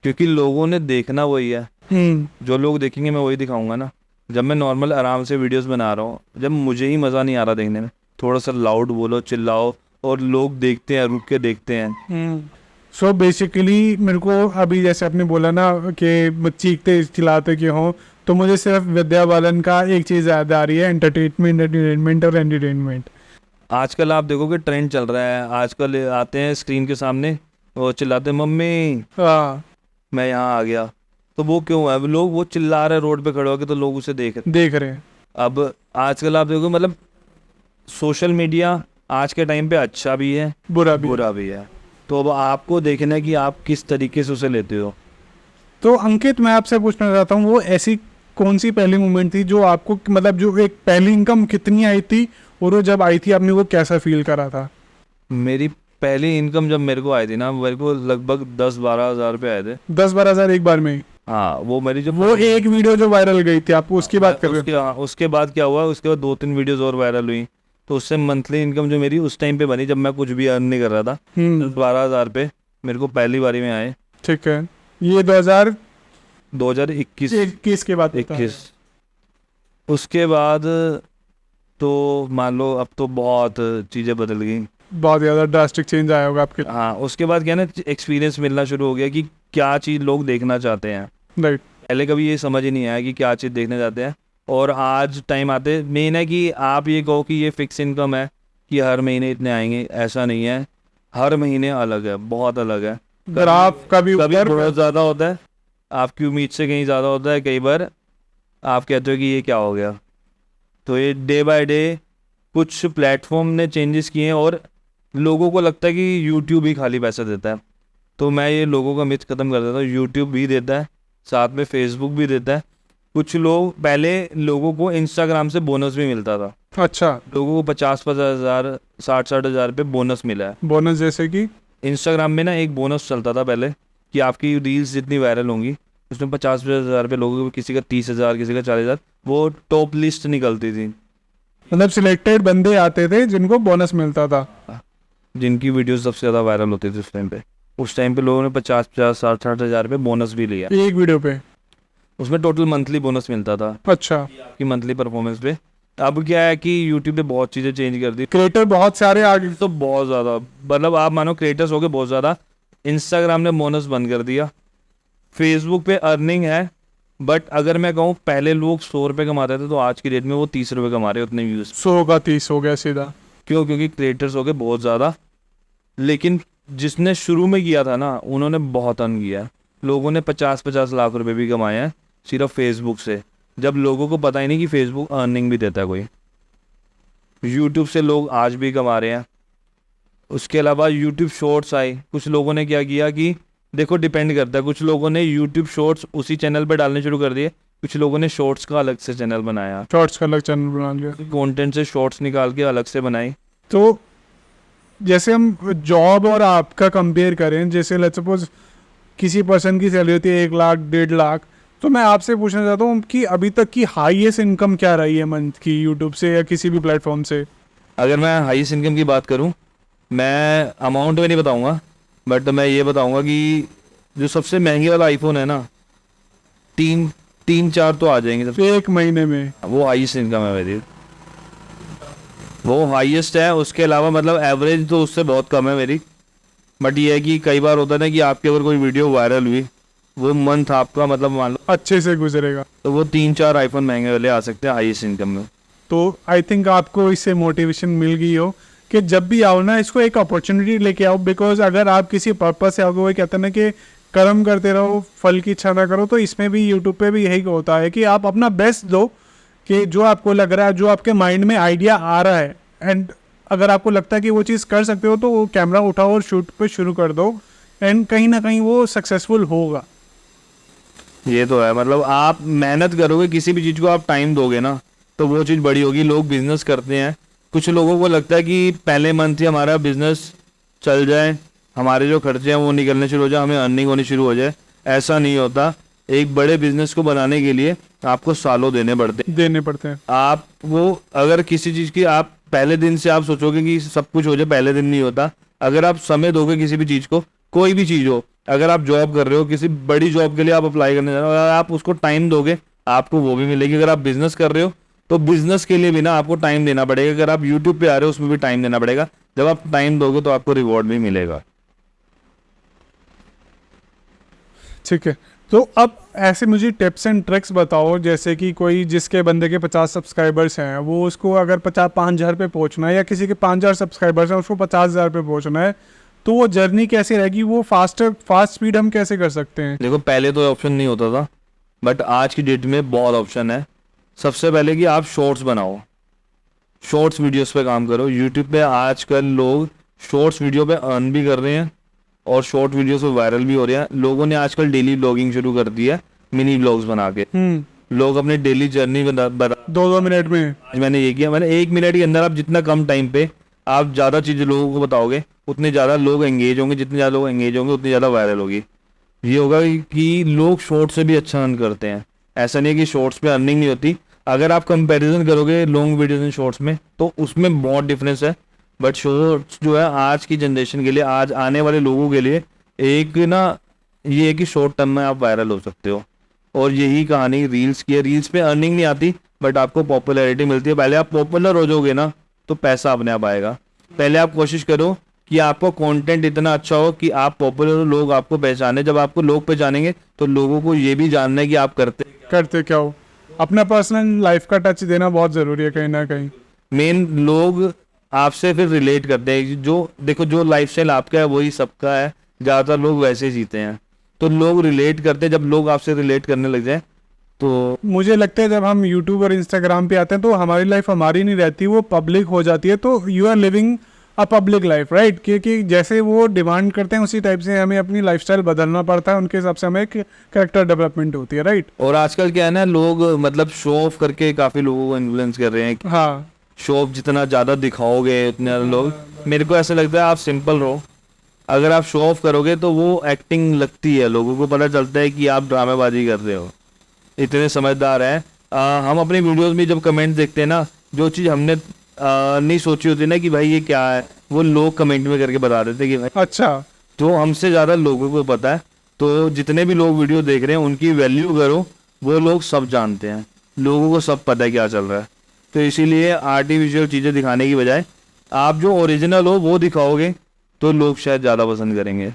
क्योंकि लोगों ने देखना वही है, जो लोग देखेंगे मैं वही दिखाऊंगा ना। जब मैं नॉर्मल आराम से वीडियोस बना रहा हूँ, जब मुझे ही मज़ा नहीं आ रहा देखने में, थोड़ा सा लाउड बोलो, चिल्लाओ, और लोग देखते हैं, रुक के देखते हैं। सो बेसिकली मेरे को अभी जैसे आपने बोला ना कि चीखते चिल्लाते क्यों हो, तो मुझे सिर्फ विद्या बालन का एक चीज़ याद आ रही है, एंटरटेनमेंट और एंटरटेनमेंट। आजकल आप देखोगे ट्रेंड चल रहा है, आजकल आते हैं स्क्रीन के सामने और चिल्लाते मम्मी हाँ, मैं यहाँ आ गया। तो वो क्यों है? लोग वो चिल्ला रहे हैं रोड पे खड़े होकर, तो लोग उसे देख रहे हैं। अब आजकल आप देखोगे मतलब सोशल मीडिया आज के टाइम पे अच्छा भी है, बुरा भी है। तो अब आपको देखना है कि आप किस तरीके से उसे लेते हो। तो अंकित, मैं आपसे पूछना चाहता हूँ, वो ऐसी कौन सी पहली मूवमेंट थी जो आपको, मतलब जो एक पहली इनकम कितनी आई थी, और वो जब आई थी आपने वो कैसा फील करा था? मेरी पहली इनकम जब मेरे को आई थी ना, मेरे को लगभग 10-12 हज़ार रुपये आए थे। 10-12 हज़ार एक बार में ही? हाँ, वो मेरी जो वो एक वीडियो जो वायरल गई थी, आपको उसकी बात कर रहे हो? हाँ, उसके बाद क्या हुआ, उसके बाद 2-3 वीडियोस और वायरल हुई, तो उससे मंथली इनकम जो मेरी उस टाइम पे बनी, जब मैं कुछ भी अर्न नहीं कर रहा था, 12 हज़ार रुपये मेरे को पहली बारी में आए। ठीक है, ये 2021 के बाद? 21। उसके बाद तो मान लो अब तो बहुत चीज़ें बदल गई, बहुत ज़्यादा ड्रास्टिक चेंज आया होगा आपके। हाँ। उसके बाद क्या ना, एक्सपीरियंस मिलना शुरू हो गया कि क्या चीज़ लोग देखना चाहते हैं। राइट। पहले कभी ये समझ ही नहीं आया कि क्या चीज़ देखने जाते हैं। और आज टाइम आते मेन है कि आप ये कहो कि ये फिक्स इनकम है कि हर महीने इतने आएंगे, ऐसा नहीं है। हर महीने अलग है, बहुत अलग है। ग्राफ कभी बहुत ज़्यादा होता है, आपकी उम्मीद से कहीं ज़्यादा होता है। कई बार आप कहते हो कि ये क्या हो गया। तो ये डे बाय डे कुछ प्लेटफॉर्म ने चेंजेस किए हैं, और लोगों को लगता है कि यूट्यूब ही खाली पैसा देता है। तो मैं ये लोगों का मिथ ख़त्म कर देता हूँ, यूट्यूब भी देता है, साथ में फेसबुक भी देता है। कुछ लोग, पहले लोगों को इंस्टाग्राम से बोनस भी मिलता था। अच्छा। लोगों को 50-50 हज़ार, 60-60 हज़ार रुपये बोनस मिला है। बोनस जैसे कि इंस्टाग्राम में ना एक बोनस चलता था पहले कि आपकी रील्स जितनी वायरल होंगी उसमें 50-50 हज़ार रुपये लोगों को, किसी का 30 हज़ार, किसी का 40 हज़ार, वो टॉप लिस्ट निकलती थी। मतलब सिलेक्टेड बंदे आते थे जिनको बोनस मिलता था, जिनकी वीडियोस सबसे ज़्यादा वायरल होती थी उस टाइम पे। उस टाइम पे लोगों ने 50-50, 60-60 हज़ार रुपये बोनस भी लिया एक वीडियो पे। उसमें टोटल मंथली बोनस मिलता था अच्छा। कि मंथली परफॉर्मेंस पे। अब क्या है कि यूट्यूब पे बहुत चीज़ें चेंज कर दी, क्रिएटर बहुत सारे आ गए। तो बहुत ज़्यादा, मतलब आप मानो क्रिएटर्स हो गए बहुत ज़्यादा। इंस्टाग्राम ने बोनस बंद कर दिया। फेसबुक पे अर्निंग है, बट अगर मैं कहूँ पहले लोग 100 रुपये कमाते थे, तो आज की डेट में वो 30 रुपये कमा रहे हैं उतने व्यूज़। 100 का 30 हो गया सीधा। क्यों? क्योंकि क्रिएटर्स हो गए बहुत ज़्यादा। लेकिन जिसने शुरू में किया था ना, उन्होंने बहुत अर्न किया है। लोगों ने 50-50 लाख रुपए भी कमाए हैं सिर्फ फेसबुक से, जब लोगों को पता ही नहीं कि फेसबुक अर्निंग भी देता है कोई। यूट्यूब से लोग आज भी कमा रहे हैं। उसके अलावा यूट्यूब शॉर्ट्स आए, कुछ लोगों ने क्या किया कि देखो डिपेंड करता है, कुछ लोगों ने यूट्यूब शॉर्ट्स उसी चैनल पर डालने शुरू कर दिए, कुछ लोगों ने शॉर्ट्स का अलग से चैनल बनाया, शॉर्ट्स का अलग चैनल बना लिया। कंटेंट से शॉर्ट्स निकाल के अलग से बनाई। तो जैसे हम जॉब और आपका कंपेयर करें, जैसे लेट्स सपोज किसी पर्सन की सैलरी होती है 1 लाख 1.5 लाख, तो मैं आपसे पूछना चाहता हूँ कि अभी तक की हाईएस्ट इनकम क्या रही है मंथ की यूट्यूब से या किसी भी प्लेटफॉर्म से? अगर मैं हाईएस्ट इनकम की बात करूं, मैं अमाउंट में नहीं बताऊंगा, बट मैं ये बताऊंगा कि जो सबसे महंगे वाला आईफोन है ना, 3-4 तो आ जाएंगे सबसे, 1 महीने में। वो हाईएस्ट इनकम है मेरी, वो हाईएस्ट है। उसके अलावा मतलब एवरेज तो उससे बहुत कम है मेरी, बट ये है कि कई बार होता है ना कि आपके अगर कोई वीडियो वायरल हुई, वो मंथ आपका मतलब मान लो अच्छे से गुजरेगा, तो वो 3-4 आईफोन महंगे वाले आ सकते हैं हाईएस्ट इनकम में। तो आई थिंक आपको इससे मोटिवेशन मिल गई हो कि जब भी आओ ना, इसको एक अपॉर्चुनिटी लेके आओ। बिकॉज अगर आप किसी पर्पस से आओगे, वो कहते हैं ना कि कर्म करते रहो फल की इच्छा ना करो, तो इसमें भी यूट्यूब पे भी यही होता है कि आप अपना बेस्ट दो, कि जो आपको लग रहा है, जो आपके माइंड में आइडिया आ रहा है, एंड अगर आपको लगता है कि वो चीज़ कर सकते हो, तो वो कैमरा उठाओ और शूट पे शुरू कर दो, एंड कहीं ना कहीं वो सक्सेसफुल होगा। ये तो है, मतलब आप मेहनत करोगे, किसी भी चीज़ को आप टाइम दोगे ना, तो वो चीज़ बड़ी होगी। लोग बिजनेस करते हैं, कुछ लोगों को लगता है कि पहले मंथ ही हमारा बिजनेस चल जाए, हमारे जो खर्चे हैं वो निकलने शुरू हो जाए, हमें अर्निंग होनी शुरू हो जाए। ऐसा नहीं होता। एक बड़े बिजनेस को बनाने के लिए आपको सालों देने पड़ते हैं। आप वो अगर किसी चीज़ की आप पहले दिन से आप सोचोगे कि सब कुछ हो जाए, पहले दिन नहीं होता। अगर आप समय दोगे किसी भी चीज़ को, कोई भी चीज़ हो, अगर आप जॉब कर रहे हो, किसी बड़ी जॉब के लिए आप अप्लाई करने जा रहे हो, अगर आप उसको टाइम दोगे, आपको वो भी मिलेगी। अगर आप बिजनेस कर रहे हो, तो बिजनेस के लिए भी ना आपको टाइम देना पड़ेगा। अगर आप यूट्यूब पे आ रहे हो, उसमें भी टाइम देना पड़ेगा। जब आप टाइम दोगे तो आपको रिवॉर्ड भी मिलेगा। ठीक है, तो अब ऐसे मुझे टिप्स एंड ट्रिक्स बताओ, जैसे कि कोई जिसके बंदे के 50 सब्सक्राइबर्स हैं, वो उसको अगर 5,000 पे पहुंचना है, या किसी के 5,000 सब्सक्राइबर्स हैं उसको 50,000 पे पहुंचना है, तो वो जर्नी कैसे रहेगी? वो फास्ट स्पीड हम कैसे कर सकते हैं? देखो, पहले तो ऑप्शन नहीं होता था, बट आज की डेट में बहुत ऑप्शन है। सबसे पहले कि आप शॉर्ट्स बनाओ, शॉर्ट्स वीडियोस पे काम करो। यूट्यूब पे आजकल लोग शॉर्ट्स वीडियो पे अर्न भी कर रहे हैं और शॉर्ट वीडियोस पे वायरल भी हो रहे हैं। लोगों ने आजकल डेली ब्लॉगिंग शुरू कर दी है, मिनी ब्लॉग्स बना के। लोग अपने डेली जर्नी बता 2-2 मिनट में। आज मैंने ये किया, मैंने 1 मिनट के अंदर आप जितना कम टाइम पे आप ज़्यादा चीज़ें लोगों को बताओगे, उतने ज़्यादा लोग एंगेज होंगे। जितने ज़्यादा लोग एंगेज होंगे, उतनी ज़्यादा वायरल होगी। ये होगा कि लोग शॉर्ट से भी अच्छा अर्न करते हैं। ऐसा नहीं है कि शॉर्ट्स पे अर्निंग नहीं होती। अगर आप कंपैरिजन करोगे लॉन्ग वीडियोस एंड शॉर्ट्स में, तो उसमें बहुत डिफरेंस है। बट शॉर्ट्स जो है आज की जनरेशन के लिए, आज आने वाले लोगों के लिए एक ना ये है कि शॉर्ट टर्म में आप वायरल हो सकते हो। और यही कहानी रील्स की है। रील्स पे अर्निंग नहीं आती, बट आपको पॉपुलैरिटी मिलती है। पहले आप पॉपुलर हो जाओगे ना, तो पैसा अपने आप आएगा। पहले आप कोशिश करो कि आपका कंटेंट इतना अच्छा हो कि आप पॉपुलर हो, लोग आपको पहचाने। जब आपको लोग पहचानेंगे, तो लोगों को ये भी जानना है कि आप करते क्या हो। अपना पर्सनल लाइफ का टच देना बहुत ज़रूरी है कहीं ना कहीं। मेन लोग आपसे फिर रिलेट करते हैं। जो देखो, जो लाइफस्टाइल आपका है वही सबका है। ज़्यादातर लोग वैसे ही जीते हैं, तो लोग रिलेट करते हैं। जब लोग आपसे रिलेट करने लग जाए, तो मुझे लगता है जब हम यूट्यूब और इंस्टाग्राम पे आते हैं, तो हमारी लाइफ हमारी नहीं रहती, वो पब्लिक हो जाती है। तो you are living a public life, right? क्योंकि जैसे वो डिमांड करते हैं, उसी टाइप से हमें अपनी लाइफस्टाइल बदलना पड़ता है। उनके हिसाब से हमें एक कैरेक्टर डेवलपमेंट होती है, राइट? और आजकल क्या है ना, लोग मतलब शो ऑफ करके काफ़ी लोगों को इन्फ्लुएंस कर रहे हैं। हाँ, शो ऑफ जितना ज़्यादा दिखाओगे, उतने ज़्यादा लोग। मेरे को ऐसा लगता है आप सिंपल रहो। अगर आप शो ऑफ करोगे, तो वो एक्टिंग लगती है, लोगों को पता चलता है कि आप ड्रामेबाजी कर रहे हो। इतने समझदार हैं। हम अपनी वीडियोस में जब कमेंट देखते हैं ना, जो चीज़ हमने नहीं सोची होती ना कि भाई ये क्या है, वो लोग कमेंट में करके बता देते कि भाई अच्छा। तो हमसे ज़्यादा लोगों को पता है। तो जितने भी लोग वीडियो देख रहे हैं, उनकी वैल्यू करो। वो लोग सब जानते हैं, लोगों को सब पता है क्या चल रहा है। तो इसीलिए आर्टिफिशियल चीज़ें दिखाने की बजाय आप जो ओरिजिनल हो वो दिखाओगे, तो लोग शायद ज़्यादा पसंद करेंगे।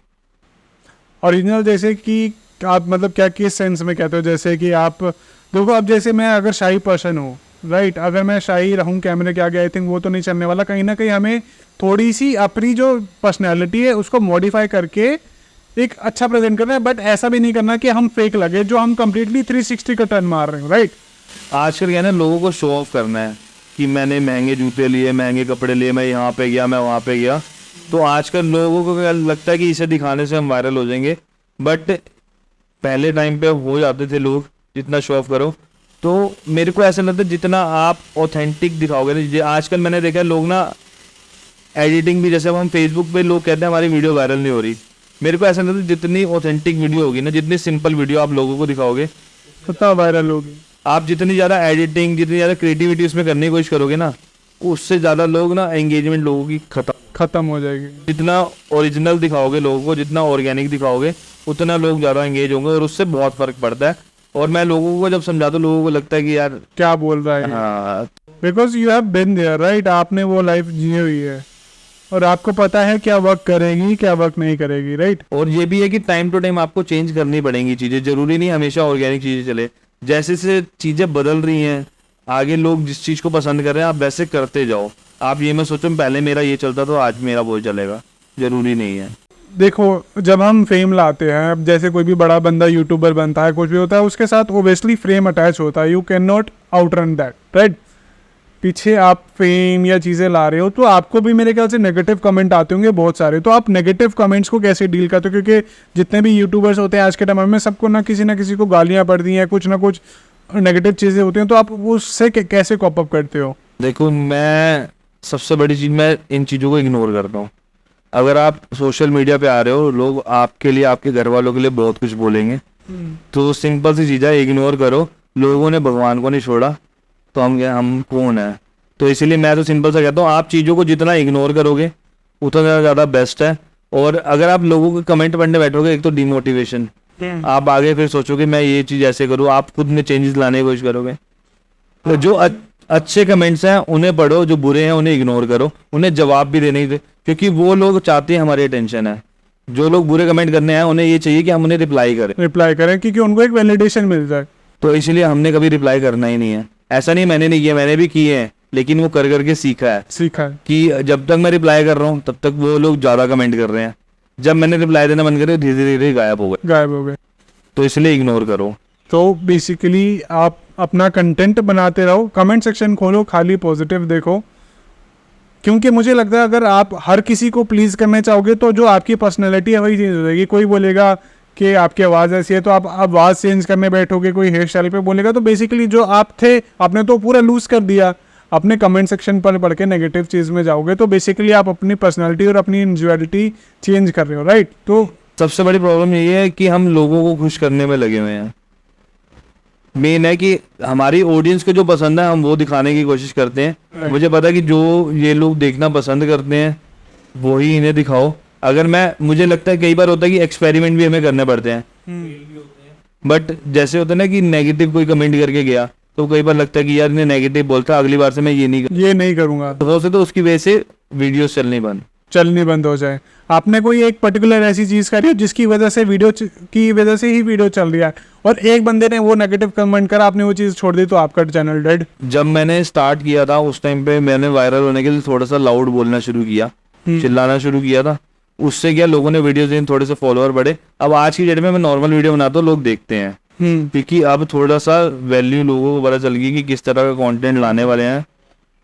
ओरिजिनल जैसे कि आप मतलब क्या किस सेंस में कहते हो? जैसे कि आप देखो, अब जैसे मैं अगर शाही पर्सन हूँ, राइट, अगर मैं शाही रहूँ कैमरे के आगे, आई थिंक वो तो नहीं चलने वाला। कहीं ना कहीं हमें थोड़ी सी अपनी जो पर्सनैलिटी है उसको मॉडिफाई करके एक अच्छा प्रेजेंट करना है, बट ऐसा भी नहीं करना कि हम फेक लगे, जो हम कंप्लीटली 360 का टर्न मार रहे हैं, राइट? आजकल क्या है ना, लोगों को शो ऑफ करना है कि मैंने महंगे जूते लिए, महंगे कपड़े लिए, मैं यहाँ पे गया, मैं वहाँ पे गया। तो आजकल लोगों को क्या लगता है कि इसे दिखाने से हम वायरल हो जाएंगे, बट पहले टाइम पे हो जाते थे लोग जितना शो ऑफ करो। तो मेरे को ऐसा लगता है जितना आप ऑथेंटिक दिखाओगे ना, आजकल मैंने देखा है लोग ना एडिटिंग भी, जैसे अब हम फेसबुक पे लोग कहते हैं हमारी वीडियो वायरल नहीं हो रही, मेरे को ऐसा लगता है जितनी ऑथेंटिक वीडियो होगी ना, जितनी सिंपल वीडियो आप लोगों को दिखाओगे उतना वायरल होगी। आप जितनी ज़्यादा एडिटिंग, जितनी ज़्यादा क्रिएटिविटी उसमें करने की कोशिश करोगे ना, उससे ज़्यादा लोग ना एंगेजमेंट लोगों की खत्म हो जाएगी। जितना ओरिजिनल दिखाओगे लोगों को, जितना ऑर्गेनिक दिखाओगे, उतना लोग ज़्यादा एंगेज होंगे और उससे बहुत फ़र्क पड़ता है। और मैं लोगों को जब समझाता हूँ, लोगों को लगता है कि यार क्या बोल रहा है, हाँ, because you have been there, right? आपने वो लाइफ जी हुई है और आपको पता है क्या वर्क करेगी, क्या वर्क नहीं करेगी, राइट? और ये भी है कि टाइम टू टाइम आपको चेंज करनी पड़ेंगी चीज़ें, ज़रूरी नहीं हमेशा ऑर्गेनिक चीज़ें चले। जैसे से चीज़ें बदल रही हैं, आगे लोग जिस चीज़ को पसंद कर रहे हैं, आप वैसे करते जाओ। आप ये मत सोचो पहले मेरा ये चलता तो आज मेरा वो चलेगा, ज़रूरी नहीं है। देखो, जब हम फेम लाते हैं, अब जैसे कोई भी बड़ा बंदा यूट्यूबर बनता है, कुछ भी होता है, उसके साथ ओबियसली फ्रेम अटैच होता है। You can not outrun that, right? पीछे आप फेम या चीज़ें ला रहे हो तो आपको भी मेरे ख्याल से नेगेटिव कमेंट आते होंगे बहुत सारे। तो आप नेगेटिव कमेंट्स को कैसे डील करते हो? क्योंकि जितने भी यूट्यूबर्स होते हैं आज के टाइम में, सबको ना किसी को गालियाँ पड़ती हैं, कुछ ना कुछ नेगेटिव चीज़ें होती हैं। तो आप उससे कैसे कॉप अप करते हो? देखो, मैं सबसे बड़ी चीज़, मैं इन चीज़ों को इग्नोर करता हूँ। अगर आप सोशल मीडिया पे आ रहे हो, लोग आपके लिए, आपके घर वालों के लिए बहुत कुछ बोलेंगे, तो सिंपल सी चीज़ है, इग्नोर करो। लोगों ने भगवान को नहीं छोड़ा, तो हम कौन है? तो इसीलिए मैं तो सिंपल सा कहता हूँ, आप चीज़ों को जितना इग्नोर करोगे उतना ज़्यादा बेस्ट है। और अगर आप लोगों के कमेंट पढ़ने बैठोगे, एक तो डिमोटिवेशन, आप आगे फिर सोचोगे मैं ये चीज़ ऐसे करूँ, आप खुद में चेंजेस लाने की कोशिश करोगे। तो जो अच्छे कमेंट्स हैं उन्हें पढ़ो, जो बुरे हैं उन्हें इग्नोर करो, उन्हें जवाब भी देने दे, क्योंकि वो लोग चाहते हैं हमारी अटेंशन है। जो लोग बुरे कमेंट करने हैं उन्हें ये चाहिए कि हम उन्हें रिप्लाई करें, क्योंकि उनको एक वैलिडेशन मिल जाए। तो इसलिए हमने कभी रिप्लाई करना ही नहीं है। ऐसा नहीं मैंने नहीं किया, मैंने भी किए हैं, लेकिन वो कर करके सीखा है कि जब तक मैं रिप्लाई कर रहा हूँ तब तक वो लोग ज़्यादा कमेंट कर रहे हैं, जब मैंने रिप्लाई देना बंद करे धीरे धीरे गायब हो गए। तो इसलिए इग्नोर करो। तो बेसिकली आप अपना कंटेंट बनाते रहो, कमेंट सेक्शन खोलो, खाली पॉजिटिव देखो, क्योंकि मुझे लगता है अगर आप हर किसी को प्लीज़ करना चाहोगे तो जो आपकी पर्सनैलिटी है वही चेंज हो जाएगी। कोई बोलेगा कि आपकी आवाज़ ऐसी है तो आप आवाज़ चेंज करने बैठोगे, कोई हेयर स्टाइल पे बोलेगा, तो बेसिकली जो आप थे आपने तो पूरा लूज़ कर दिया। अपने कमेंट सेक्शन पर पढ़ के नेगेटिव चीज़ में जाओगे तो बेसिकली आप अपनी पर्सनैलिटी और अपनी इंडिविजुअलिटी चेंज कर रहे हो, राइट? तो सबसे बड़ी प्रॉब्लम ये है कि हम लोगों को खुश करने में लगे हुए हैं। मेन है कि हमारी ऑडियंस को जो पसंद है हम वो दिखाने की कोशिश करते हैं। मुझे पता है कि जो ये लोग देखना पसंद करते हैं वही इन्हें दिखाओ। अगर मुझे लगता है कई बार होता है कि एक्सपेरिमेंट भी हमें करने पड़ते हैं, बट जैसे होता है ना कि नेगेटिव कोई कमेंट करके गया तो कई बार लगता है कि यार इन्हें नेगेटिव बोलता, अगली बार से मैं ये नहीं करूँगा, तो उसकी वजह से वीडियो चलनी बंद हो जाए। आपने कोई एक पर्टिकुलर ऐसी चीज़ करी हो जिसकी वजह से की वजह से ही वीडियो चल रही है और एक बंदे ने वो नेगेटिव कमेंट करा, आपने वो चीज़ छोड़ दी तो आपका चैनल डेड? जब मैंने स्टार्ट किया था उस टाइम पे मैंने वायरल होने के लिए थोड़ा सा लाउड बोलना शुरू किया, चिल्लाना शुरू किया था। उससे क्या लोगों ने वीडियो देने, थोड़े से फॉलोअर बढ़े। अब आज की डेट में मैं नॉर्मल वीडियो बनाता हूँ, लोग देखते हैं, क्योंकि अब थोड़ा सा वैल्यू लोगों को पता चल गई कि किस तरह का कंटेंट लाने वाले हैं।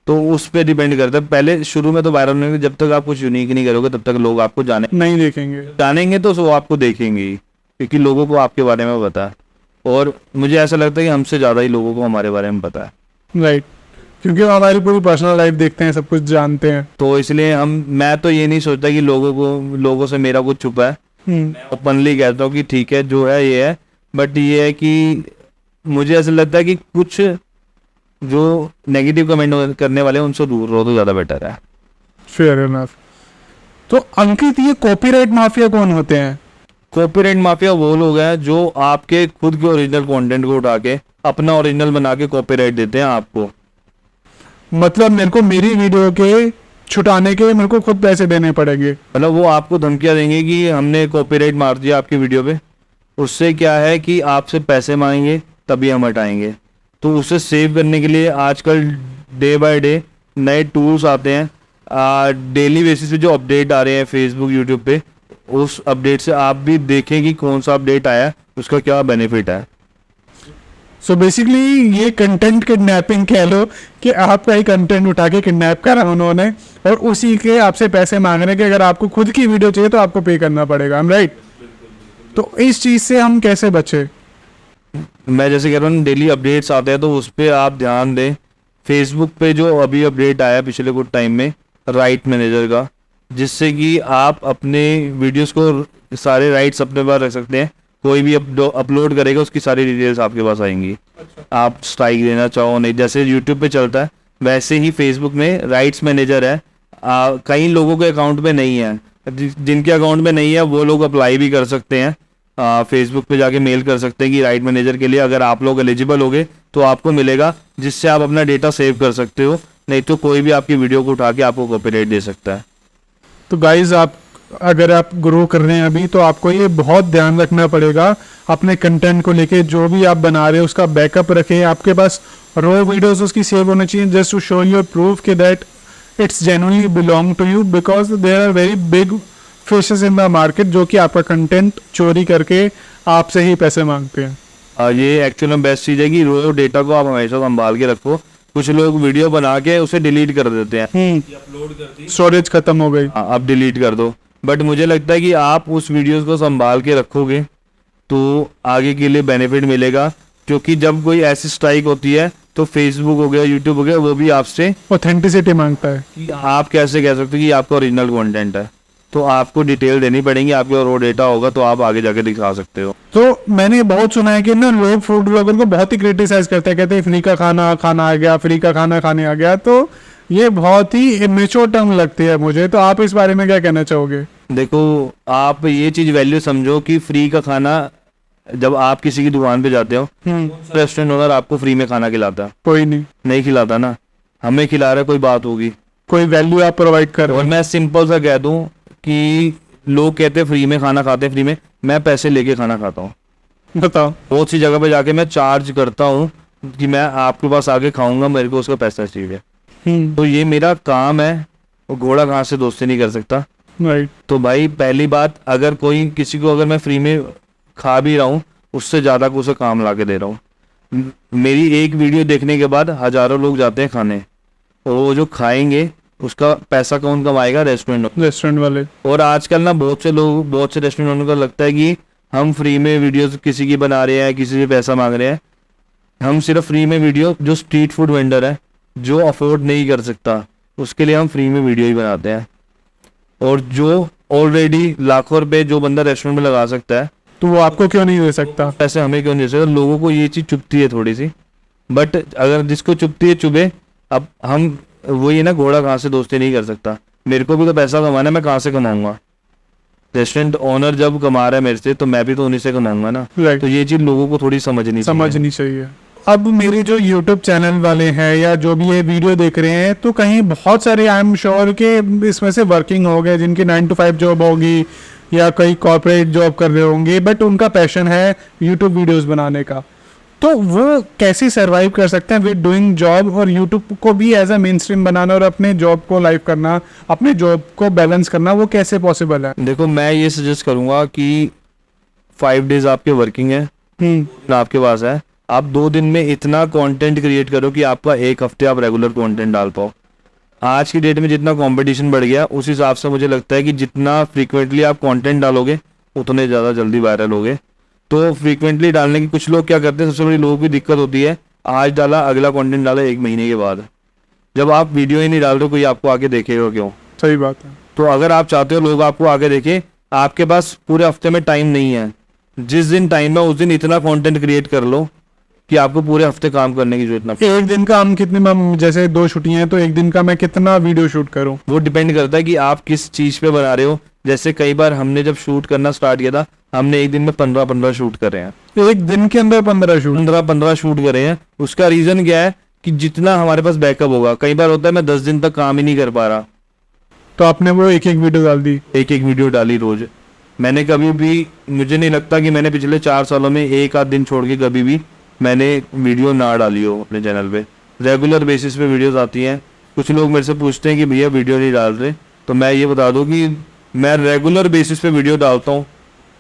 तो उस पर डिपेंड करता है। पहले शुरू में तो वायरल होने के जब तक आप कुछ यूनिक नहीं करोगे तब तक लोग आपको जानेंगे तो वो आपको देखेंगे, क्योंकि लोगों को आपके बारे में पता है। और मुझे ऐसा लगता है कि हमसे ज़्यादा ही लोगों को हमारे बारे में पता है, राइट? क्योंकि वो हमारी पूरी पर्सनल लाइफ देखते हैं, सब कुछ जानते हैं। तो इसलिए मैं तो ये नहीं सोचता कि लोगों से मेरा कुछ छुपा है। मैं ओपनली कहता हूँ कि ठीक है जो है ये है, बट ये है कि मुझे ऐसा लगता है कि कुछ जो नेगेटिव कमेंट करने वाले हैं उनसे दूर रहो तो ज़्यादा बेटर है। Fair enough. तो अंकित, ये कॉपीराइट माफिया कौन होते हैं? कॉपीराइट माफिया वो लोग हैं जो आपके खुद के ओरिजिनल कंटेंट को उठा के अपना ओरिजिनल बना के कॉपीराइट देते हैं आपको। मतलब मेरे को मेरी वीडियो के छुटाने के मेरे को खुद पैसे देने पड़ेंगे? मतलब वो आपको धमकियां देंगे कि हमने कॉपीराइट मार दिया आपकी वीडियो पे। उससे क्या है कि आपसे पैसे मांगेंगे तभी हम हटाएंगे। तो उसे सेव करने के लिए आजकल डे बाय डे नए टूल्स आते हैं। डेली बेसिस पे जो अपडेट आ रहे हैं फेसबुक यूट्यूब पे, उस अपडेट से आप भी देखें कि कौन सा अपडेट आया है, उसका क्या बेनिफिट है। सो बेसिकली ये कंटेंट किडनैपिंग कह लो कि आपका ही कंटेंट उठा के किडनैप करा उन्होंने और उसी के आपसे पैसे मांग रहे हैं कि अगर आपको खुद की वीडियो चाहिए तो आपको पे करना पड़ेगा। I am right? तो इस चीज़ से हम कैसे बचे? मैं जैसे कह रहा हूँ डेली अपडेट्स आते हैं तो उस पर आप ध्यान दें। फेसबुक पे जो अभी अपडेट आया पिछले कुछ टाइम में राइट मैनेजर का, जिससे कि आप अपने वीडियोस को सारे राइट्स अपने पास रख सकते हैं। कोई भी अपलोड करेगा उसकी सारी डिटेल्स आपके पास आएंगी। आप स्ट्राइक देना चाहो नहीं, जैसे यूट्यूब पे चलता है वैसे ही फेसबुक में राइट्स मैनेजर है। कई लोगों के अकाउंट में नहीं है, जिनके अकाउंट में नहीं है वो लोग अप्लाई भी कर सकते हैं। फेसबुक पे जाके मेल कर सकते हैं कि राइट मैनेजर के लिए अगर आप लोग एलिजिबल होगे तो आपको मिलेगा, जिससे आप अपना डेटा सेव कर सकते हो। नहीं तो कोई भी आपकी वीडियो को उठा के आपको कॉपीराइट दे सकता है। तो गाइज आप अगर आप ग्रो कर रहे हैं अभी तो आपको ये बहुत ध्यान रखना पड़ेगा अपने कंटेंट को लेके। जो भी आप बना रहे हो उसका बैकअप रखें, आपके पास रो वीडियोस उसकी सेव होनी चाहिए just to show your proof कि that it's genuinely belong to you, because there are very big fishes in the market जो कि आपका कंटेंट चोरी करके आपसे ही पैसे मांगते हैं। ये एक्चुअल में बेस्ट चीज़ है कि रो डेटा को आप हमेशा संभाल के रखो। कुछ लोग वीडियो बना के उसे डिलीट कर देते हैं, स्टोरेज खत्म हो गई, आप डिलीट कर दो। बट मुझे लगता है कि आप उस वीडियोस को संभाल के रखोगे तो आगे के लिए बेनिफिट मिलेगा। क्योंकि जब कोई ऐसी स्ट्राइक होती है तो फेसबुक हो गया, यूट्यूब हो गया, वो भी आपसे ऑथेंटिसिटी मांगता है कि आप कैसे कह सकते हो कि आपका ओरिजिनल कंटेंट है। तो आपको डिटेल देनी पड़ेगी, आपके रो डेटा होगा तो आप आगे जाके दिखा सकते हो। तो मैंने बहुत सुना है कि ना लोग फूड ब्लॉगर को बहुत ही क्रिटिसाइज करते हैं, कहते हैं फ्री का खाना खाना आ गया, फ्री का खाना खाने आ गया। तो ये बहुत ही इमेच्योर टर्म लगती है मुझे, तो आप इस बारे में क्या कहना चाहोगे? देखो, आप ये चीज़ वैल्यू समझो कि फ्री का खाना, जब आप किसी की दुकान पे जाते हो, रेस्टोरेंट ओनर आपको फ्री में खाना खिलाता है? कोई नहीं खिलाता ना। हमें खिला रहा है, कोई बात होगी, कोई वैल्यू आप प्रोवाइड कर रहे और हो। मैं सिंपल सा कह दूं कि लोग कहते हैं फ्री में खाना खाते हैं, फ्री में, मैं पैसे लेके खाना खाता हूँ। बताओ। बहुत सी जगह पे जाके मैं चार्ज करता हूँ कि मैं आपके पास आके खाऊंगा, मेरे को उसका पैसा चाहिए। तो ये मेरा काम है, वो घोड़ा घास से दोस्ती नहीं कर सकता। राइट। तो भाई पहली बात, अगर कोई किसी को अगर मैं फ्री में खा भी रहा हूँ, उससे ज़्यादा को उसे काम ला के दे रहा हूँ। मेरी एक वीडियो देखने के बाद हज़ारों लोग जाते हैं खाने, और वो जो खाएंगे उसका पैसा कौन कमाएगा? रेस्टोरेंट वाले। और आजकल ना बहुत से रेस्टोरेंट ओनर को लगता है कि हम फ्री में वीडियोस किसी की बना रहे हैं, किसी से पैसा मांग रहे हैं। हम सिर्फ फ्री में वीडियो, जो स्ट्रीट फूड वेंडर है, जो अफोर्ड नहीं कर सकता, उसके लिए हम फ्री में वीडियो ही बनाते हैं। और जो ऑलरेडी लाखों रुपए जो बंदा रेस्टोरेंट में लगा सकता है, तो वो आपको क्यों नहीं दे सकता? पैसे हमें क्यों नहीं दे सकता? लोगों को ये चीज़ चुभती है थोड़ी सी, बट अगर जिसको चुभती है चुभे। अब हम वही ना, घोड़ा कहाँ से दोस्ती नहीं कर सकता। मेरे को भी तो पैसा कमाना है, मैं कहाँ से कमाऊंगा? रेस्टोरेंट ओनर जब कमा रहा है मेरे से, तो मैं भी तो उन्हीं से कमाऊंगा ना। Right. तो ये चीज़ लोगों को थोड़ी समझनी चाहिए। अब मेरे जो YouTube चैनल वाले हैं या जो भी ये वीडियो देख रहे हैं, तो कहीं बहुत सारे आई एम श्योर के इसमें से वर्किंग हो गए, जिनकी 9 to 5 जॉब होगी या कई कॉर्पोरेट जॉब कर रहे होंगे, बट उनका पैशन है YouTube वीडियोस बनाने का। तो वो कैसे सरवाइव कर सकते हैं विद डूइंग जॉब और YouTube को भी एज अ मेन स्ट्रीम बनाना और अपने जॉब को लाइव करना, अपने जॉब को बैलेंस करना, वो कैसे पॉसिबल है? देखो, मैं ये सजेस्ट करूंगा कि 5 डेज आपके वर्किंग है, आपके पास है, आप 2 दिन में इतना कंटेंट क्रिएट करो कि आपका 1 हफ्ते आप रेगुलर कंटेंट डाल पाओ। आज की डेट में जितना कंपटीशन बढ़ गया, उस हिसाब से मुझे लगता है कि जितना फ्रीक्वेंटली आप कंटेंट डालोगे उतने ज़्यादा जल्दी वायरल होगे। तो फ्रीक्वेंटली डालने की, कुछ लोग क्या करते हैं, सबसे बड़ी लोगों की दिक्कत होती है, आज डाला अगला कंटेंट डाला 1 महीने के बाद। जब आप वीडियो ही नहीं डाल रहे, कोई आपको आगे देखेगा क्यों? सही बात है। तो अगर आप चाहते हो लोग आपको आगे देखें, आपके पास पूरे हफ्ते में टाइम नहीं है। जिस दिन टाइम है उस दिन इतना कंटेंट क्रिएट कर लो कि आपको पूरे हफ्ते काम करने की जरूरत ना पड़े। एक दिन का हम कितने, जैसे 2 छुट्टियां हैं तो एक दिन का मैं कितना वीडियो शूट करूं? वो डिपेंड करता है कि आप किस चीज़ पे बना रहे हो। जैसे कई बार हमने जब शूट करना स्टार्ट किया था, हमने एक दिन में 15 शूट करे हैं। एक दिन के अंदर 15 शूट करे हैं। उसका रीज़न क्या है कि जितना हमारे पास बैकअप होगा। कई बार होता है मैं 10 दिन तक काम ही नहीं कर पा रहा, तो आपने वो एक वीडियो डाल दी? एक वीडियो डाली रोज। मैंने कभी भी, मुझे नहीं लगता कि मैंने पिछले 4 सालों में एक आध दिन छोड़ के कभी भी मैंने वीडियो ना डाली हो अपने चैनल पे। रेगुलर बेसिस पे वीडियोस आती हैं। कुछ लोग मेरे से पूछते हैं कि भैया वीडियो नहीं डाल रहे, तो मैं ये बता दूं कि मैं रेगुलर बेसिस पे वीडियो डालता हूँ,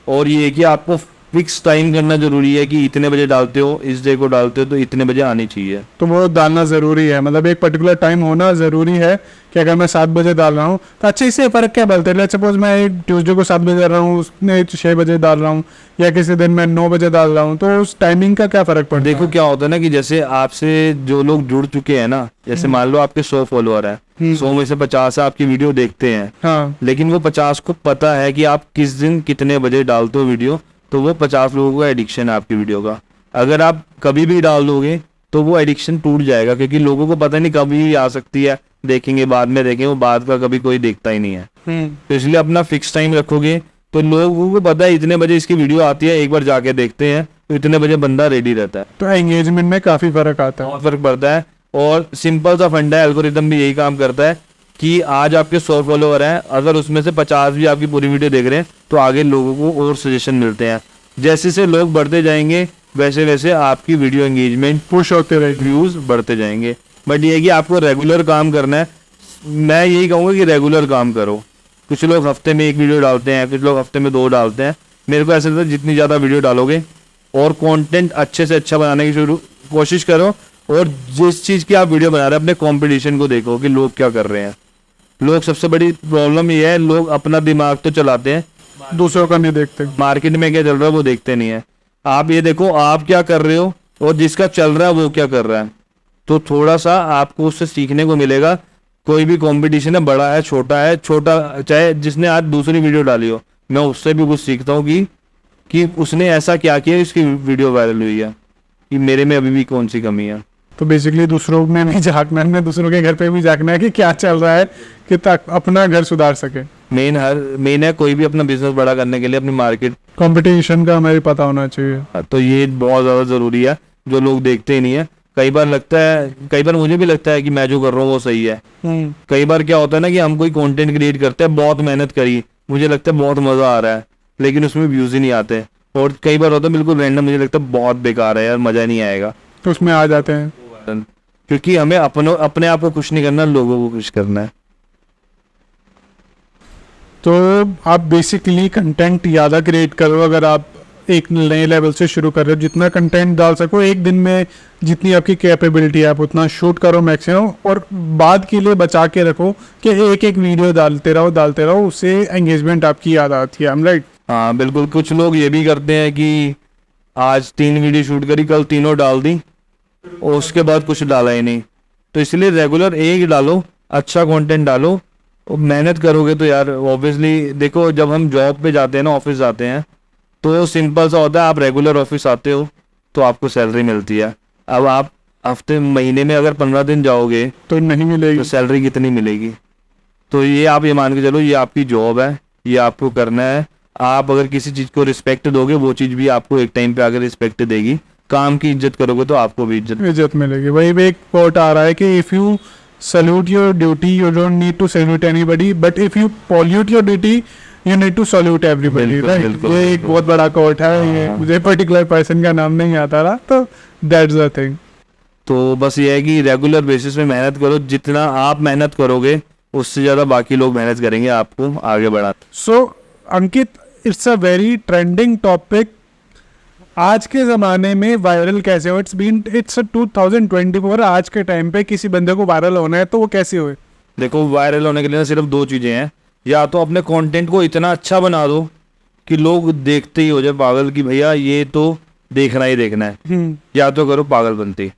और ये है कि आपको फिक्स टाइम करना जरूरी है कि इतने बजे डालते हो, इस डे को डालते हो तो इतने बजे आनी चाहिए। तो वो डालना ज़रूरी है, मतलब एक पर्टिकुलर टाइम होना ज़रूरी है कि अगर मैं 7 बजे डाल रहा हूँ तो अच्छा इससे फ़र्क क्या पड़ता है? लेट्स सपोज मैं एक ट्यूसडे को 7 बजे डाल रहा हूँ, उसने 6 बजे डाल रहा हूँ, या किसी दिन मैं 9 बजे डाल रहा हूँ, तो उस टाइमिंग का क्या फ़र्क पड़ता देखो है? क्या होता है ना कि जैसे आपसे जो लोग जुड़ चुके हैं ना, जैसे मान लो आपके 100 फॉलोअर है, 100 में से 50 आपकी वीडियो देखते हैं, हाँ। लेकिन वो 50 को पता है कि आप किस दिन कितने बजे डालते हो वीडियो, तो वो 50 लोगों का एडिक्शन है आपकी वीडियो का। अगर आप कभी भी डाल दोगे तो वो एडिक्शन टूट जाएगा, क्योंकि लोगों को पता नहीं कभी भी आ सकती है, देखेंगे बाद में, देखेंगे, वो बाद का कभी कोई देखता ही नहीं है। तो इसलिए अपना फिक्स टाइम रखोगे तो लोगों को पता है इतने बजे इसकी वीडियो आती है, एक बार जाके देखते हैं, तो इतने बजे बंदा रेडी रहता है। तो एंगेजमेंट में काफ़ी फ़र्क आता है। बहुत फर्क पड़ता है, और सिंपल सा फंडा है, एल्गोरिदम भी यही काम करता है कि आज आपके 100 फॉलोअर हैं, अगर उसमें से 50 भी आपकी पूरी वीडियो देख रहे हैं तो आगे लोगों को और सजेशन मिलते हैं। जैसे जैसे लोग बढ़ते जाएंगे वैसे वैसे आपकी वीडियो एंगेजमेंट, पुश होते रहेगी। व्यूज बढ़ते जाएंगे। बट ये है कि आपको रेगुलर काम करना है। मैं यही कहूँगा कि रेगुलर काम करो। कुछ लोग हफ्ते में 1 वीडियो डालते हैं, कुछ लोग हफ्ते में 2 डालते हैं। मेरे को ऐसा लगता है जितनी ज़्यादा वीडियो डालोगे और कंटेंट अच्छे से अच्छा बनाने की कोशिश करो, और जिस चीज़ की आप वीडियो बना रहे हैं अपने कंपटीशन को देखो कि लोग क्या कर रहे हैं। लोग, सबसे बड़ी प्रॉब्लम ये है, लोग अपना दिमाग तो चलाते हैं, दूसरों का नहीं देखते। मार्केट में क्या चल रहा है वो देखते नहीं है। आप ये देखो आप क्या कर रहे हो और जिसका चल रहा है वो क्या कर रहा है, तो थोड़ा सा आपको उससे सीखने को मिलेगा। कोई भी कंपटीशन है, बड़ा है छोटा है, छोटा चाहे जिसने आज दूसरी वीडियो डाली हो, मैं उससे भी कुछ सीखता हूँ कि उसने ऐसा क्या किया इसकी वीडियो वायरल हुई है, कि मेरे में अभी भी कौन सी कमी है। तो बेसिकली दूसरों में नहीं झांकना है, दूसरों के घर पे भी झांकना है कि क्या चल रहा है, कि तक अपना घर सुधार सके। मेन है कोई भी अपना बिजनेस बड़ा करने के लिए अपनी मार्केट, कंपटीशन का हमें पता होना चाहिए। तो ये बहुत ज़्यादा ज़रूरी है, जो लोग देखते ही नहीं है। कई बार लगता है, कई बार मुझे भी लगता है कि मैं जो कर रहा हूँ वो सही है। कई बार क्या होता है ना कि हम कोई कंटेंट क्रिएट करते हैं, बहुत मेहनत करी, मुझे लगता है बहुत मज़ा आ रहा है, लेकिन उसमें व्यूज़ ही नहीं आते। और कई बार होता है बिल्कुल रैंडम, मुझे लगता है बहुत बेकार है यार, मज़ा नहीं आएगा, तो उसमें आ जाते हैं। क्योंकि हमें अपने आप को खुश नहीं करना, लोगों को खुश करना है। तो आप बेसिकली कंटेंट ज़्यादा क्रिएट करो। अगर आप एक नए लेवल से शुरू कर रहे हो, जितना कंटेंट डाल सको एक दिन में, जितनी आपकी कैपेबिलिटी है, आप उतना शूट करो मैक्सिमम, और बाद के लिए बचा के रखो कि एक एक वीडियो डालते रहो, उससे एंगेजमेंट आपकी याद आती है। I am right? हाँ बिल्कुल। कुछ लोग ये भी करते हैं कि आज 3 वीडियो शूट करी, कल तीनों डाल दी और उसके बाद कुछ डाला ही नहीं। तो इसलिए रेगुलर एक डालो, अच्छा कंटेंट डालो, और मेहनत करोगे तो यार ऑब्वियसली। देखो जब हम जॉब पे जाते हैं ना, ऑफिस जाते हैं, तो सिंपल सा होता है, आप रेगुलर ऑफिस आते हो तो आपको सैलरी मिलती है। अब आप हफ्ते महीने में अगर 15 दिन जाओगे तो नहीं मिलेगी। तो सैलरी कितनी मिलेगी? तो ये आप ये मान के चलो, ये आपकी जॉब है, ये आपको करना है। आप अगर किसी चीज़ को रिस्पेक्ट दोगे, वो चीज़ भी आपको एक टाइम पे आकर रिस्पेक्ट देगी। काम की इज्जत करोगे तो आपको भी इज्जत मिलेगी। वही भी एक कोट आ रहा है कि if you salute your duty you don't need to salute anybody, but if you pollute your duty you need to salute everybody. बिल्कुल, राइट? बिल्कुल, ये एक बिल्कुल। बहुत बड़ा कोट है। ये हाँ। मुझे पर्टिकुलर पर्सन का नाम नहीं आता रहा, तो दैट्स द थिंग। तो बस ये है कि रेगुलर बेसिस में मेहनत करो। जितना आप मेहनत करोगे उससे ज़्यादा बाकी लोग मेहनत करेंगे आपको आगे बढ़ा। So Ankit, it's a very trending topic. आज के ज़माने में वायरल कैसे हो? इट्स 2024। आज के टाइम पे किसी बंदे को वायरल होना है तो वो कैसे होए? देखो वायरल होने के लिए ना सिर्फ 2 चीज़ें हैं। या तो अपने कंटेंट को इतना अच्छा बना दो कि लोग देखते ही हो जाए पागल, कि भैया ये तो देखना ही देखना है। या तो करो पागलपंती।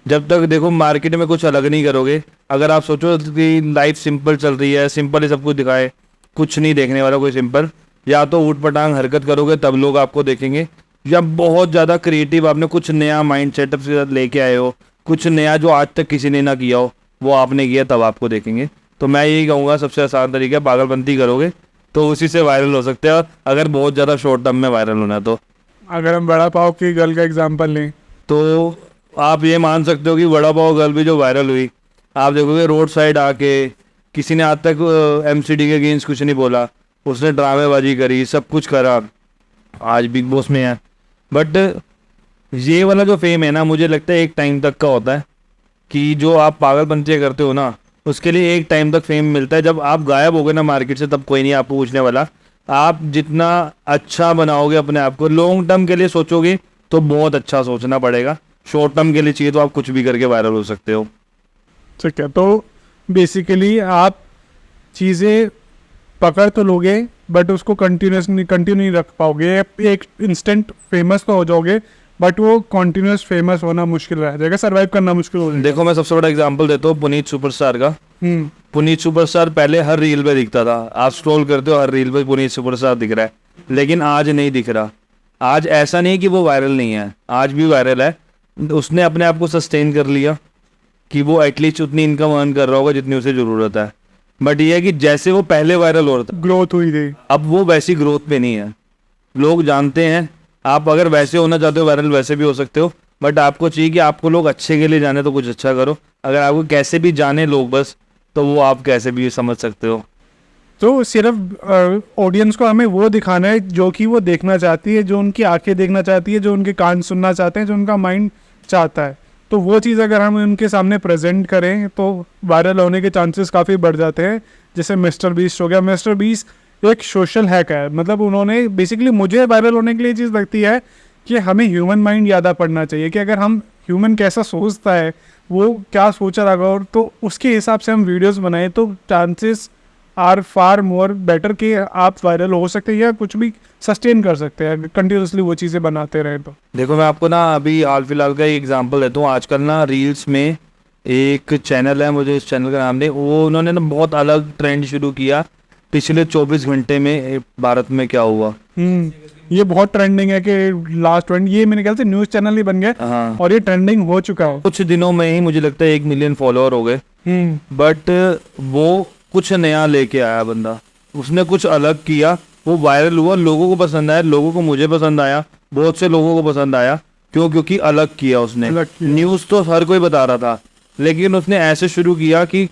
जब तक देखो मार्केट में कुछ अलग नहीं करोगे, अगर आप सोचो कि लाइफ सिंपल चल रही है, सिंपल ही सब कुछ दिखाए, कुछ नहीं देखने वाला कोई सिंपल, या तो ऊट पटांग हरकत करोगे तब लोग आपको देखेंगे, या बहुत ज़्यादा क्रिएटिव आपने कुछ नया माइंड सेटअप से लेके आए हो, कुछ नया जो आज तक किसी ने ना किया हो वो आपने किया, तब आपको देखेंगे। तो मैं यही कहूँगा सबसे आसान तरीका है, पागलपंती करोगे तो उसी से वायरल हो सकते हैं। और अगर बहुत ज़्यादा शॉर्ट टर्म में वायरल होना है तो अगर हम बड़ा पाव की गर्ल का एग्जांपल लें, तो आप ये मान सकते हो कि वड़ा पाव गर्ल भी जो वायरल हुई, आप देखोगे रोड साइड आके किसी ने आज तक MCD के अगेंस्ट कुछ नहीं बोला, उसने ड्रामेबाजी करी, सब कुछ करा, आज बिग बॉस में है। बट ये वाला जो फेम है ना, मुझे लगता है एक टाइम तक का होता है, कि जो आप पागलपंती करते हो ना, उसके लिए एक टाइम तक फेम मिलता है। जब आप गायब हो गए ना मार्केट से, तब कोई नहीं आपको पूछने वाला। आप जितना अच्छा बनाओगे अपने आप को, लॉन्ग टर्म के लिए सोचोगे तो बहुत अच्छा सोचना पड़ेगा। शॉर्ट टर्म के लिए चाहिए तो आप कुछ भी करके वायरल हो सकते हो। ठीक है, तो बेसिकली आप चीज़ें पकड़ तो लोगे बट उसको कंटिन्यू नहीं रख पाओगे। एक इंस्टेंट फेमस तो हो जाओगे बट वो कंटिन्यूस फेमस होना मुश्किल रह जाएगा, सर्वाइव करना मुश्किल हो जाएगा। देखो मैं सबसे बड़ा एग्जांपल देता हूँ पुनीत सुपरस्टार का। हम्म, पुनीत सुपरस्टार पहले हर रील पे दिखता था, आप स्क्रॉल करते हो हर रील पे पुनीत सुपरस्टार दिख रहा है, लेकिन आज नहीं दिख रहा। आज ऐसा नहीं कि वो वायरल नहीं है, आज भी वायरल है। उसने अपने आप को सस्टेन कर लिया कि वो एटलीस्ट उतनी इनकम अर्न कर रहा होगा जितनी उसे ज़रूरत है। बट ये है कि जैसे वो पहले वायरल हो रहा था, ग्रोथ हुई थी। अब वो वैसी ग्रोथ पे नहीं है। लोग जानते हैं, आप अगर वैसे होना चाहते हो वायरल वैसे भी हो सकते हो, बट आपको चाहिए कि आपको लोग अच्छे के लिए जाने तो कुछ अच्छा करो। अगर आपको कैसे भी जाने लोग बस, तो वो आप कैसे भी समझ सकते हो। तो सिर्फ ऑडियंस को हमें वो दिखाना है जो कि वो देखना चाहती है, जो उनकी आंखें देखना चाहती है, जो उनके कान सुनना चाहते हैं, जो उनका माइंड चाहता है। तो वो चीज़ अगर हम उनके सामने प्रेजेंट करें तो वायरल होने के चांसेस काफ़ी बढ़ जाते हैं। जैसे मिस्टर बीस्ट हो गया। मिस्टर बीस्ट एक सोशल हैक है, मतलब उन्होंने बेसिकली, मुझे वायरल होने के लिए चीज़ लगती है कि हमें ह्यूमन माइंड ज़्यादा पढ़ना चाहिए कि अगर हम ह्यूमन कैसा सोचता है, वो क्या सोच रहा होगा, और तो उसके हिसाब से हम वीडियोस बनाएं तो chances are far more better कि आप वायरल हो सकते हैं या कुछ भी सस्टेन कर सकते हैं कंटिन्यूसली वो चीज़ें बनाते रहें तो। देखो मैं आपको ना अभी हाल फिलहाल का एक एग्जांपल देता हूँ। आजकल ना रील्स में एक चैनल है, मुझे इस चैनल का नाम नहीं, वो उन्होंने ना बहुत अलग ट्रेंड शुरू किया पिछले 24 घंटे में भारत में क्या हुआ। ये बहुत ट्रेंडिंग है कि लास्ट ट्रेंड, ये मेरे ख्याल से न्यूज़ चैनल ही बन गया हाँ, और ये ट्रेंडिंग हो चुका है। कुछ दिनों में ही मुझे लगता है 1 मिलियन फॉलोअर हो गए। बट वो कुछ नया लेके आया बंदा, उसने कुछ अलग किया, वो वायरल हुआ, लोगों को पसंद आया, लोगों को, मुझे पसंद आया, बहुत से लोगों को पसंद आया। क्यों? क्योंकि अलग किया उसने। अलग किया। न्यूज़ तो हर कोई बता रहा था, लेकिन उसने ऐसे शुरू किया कि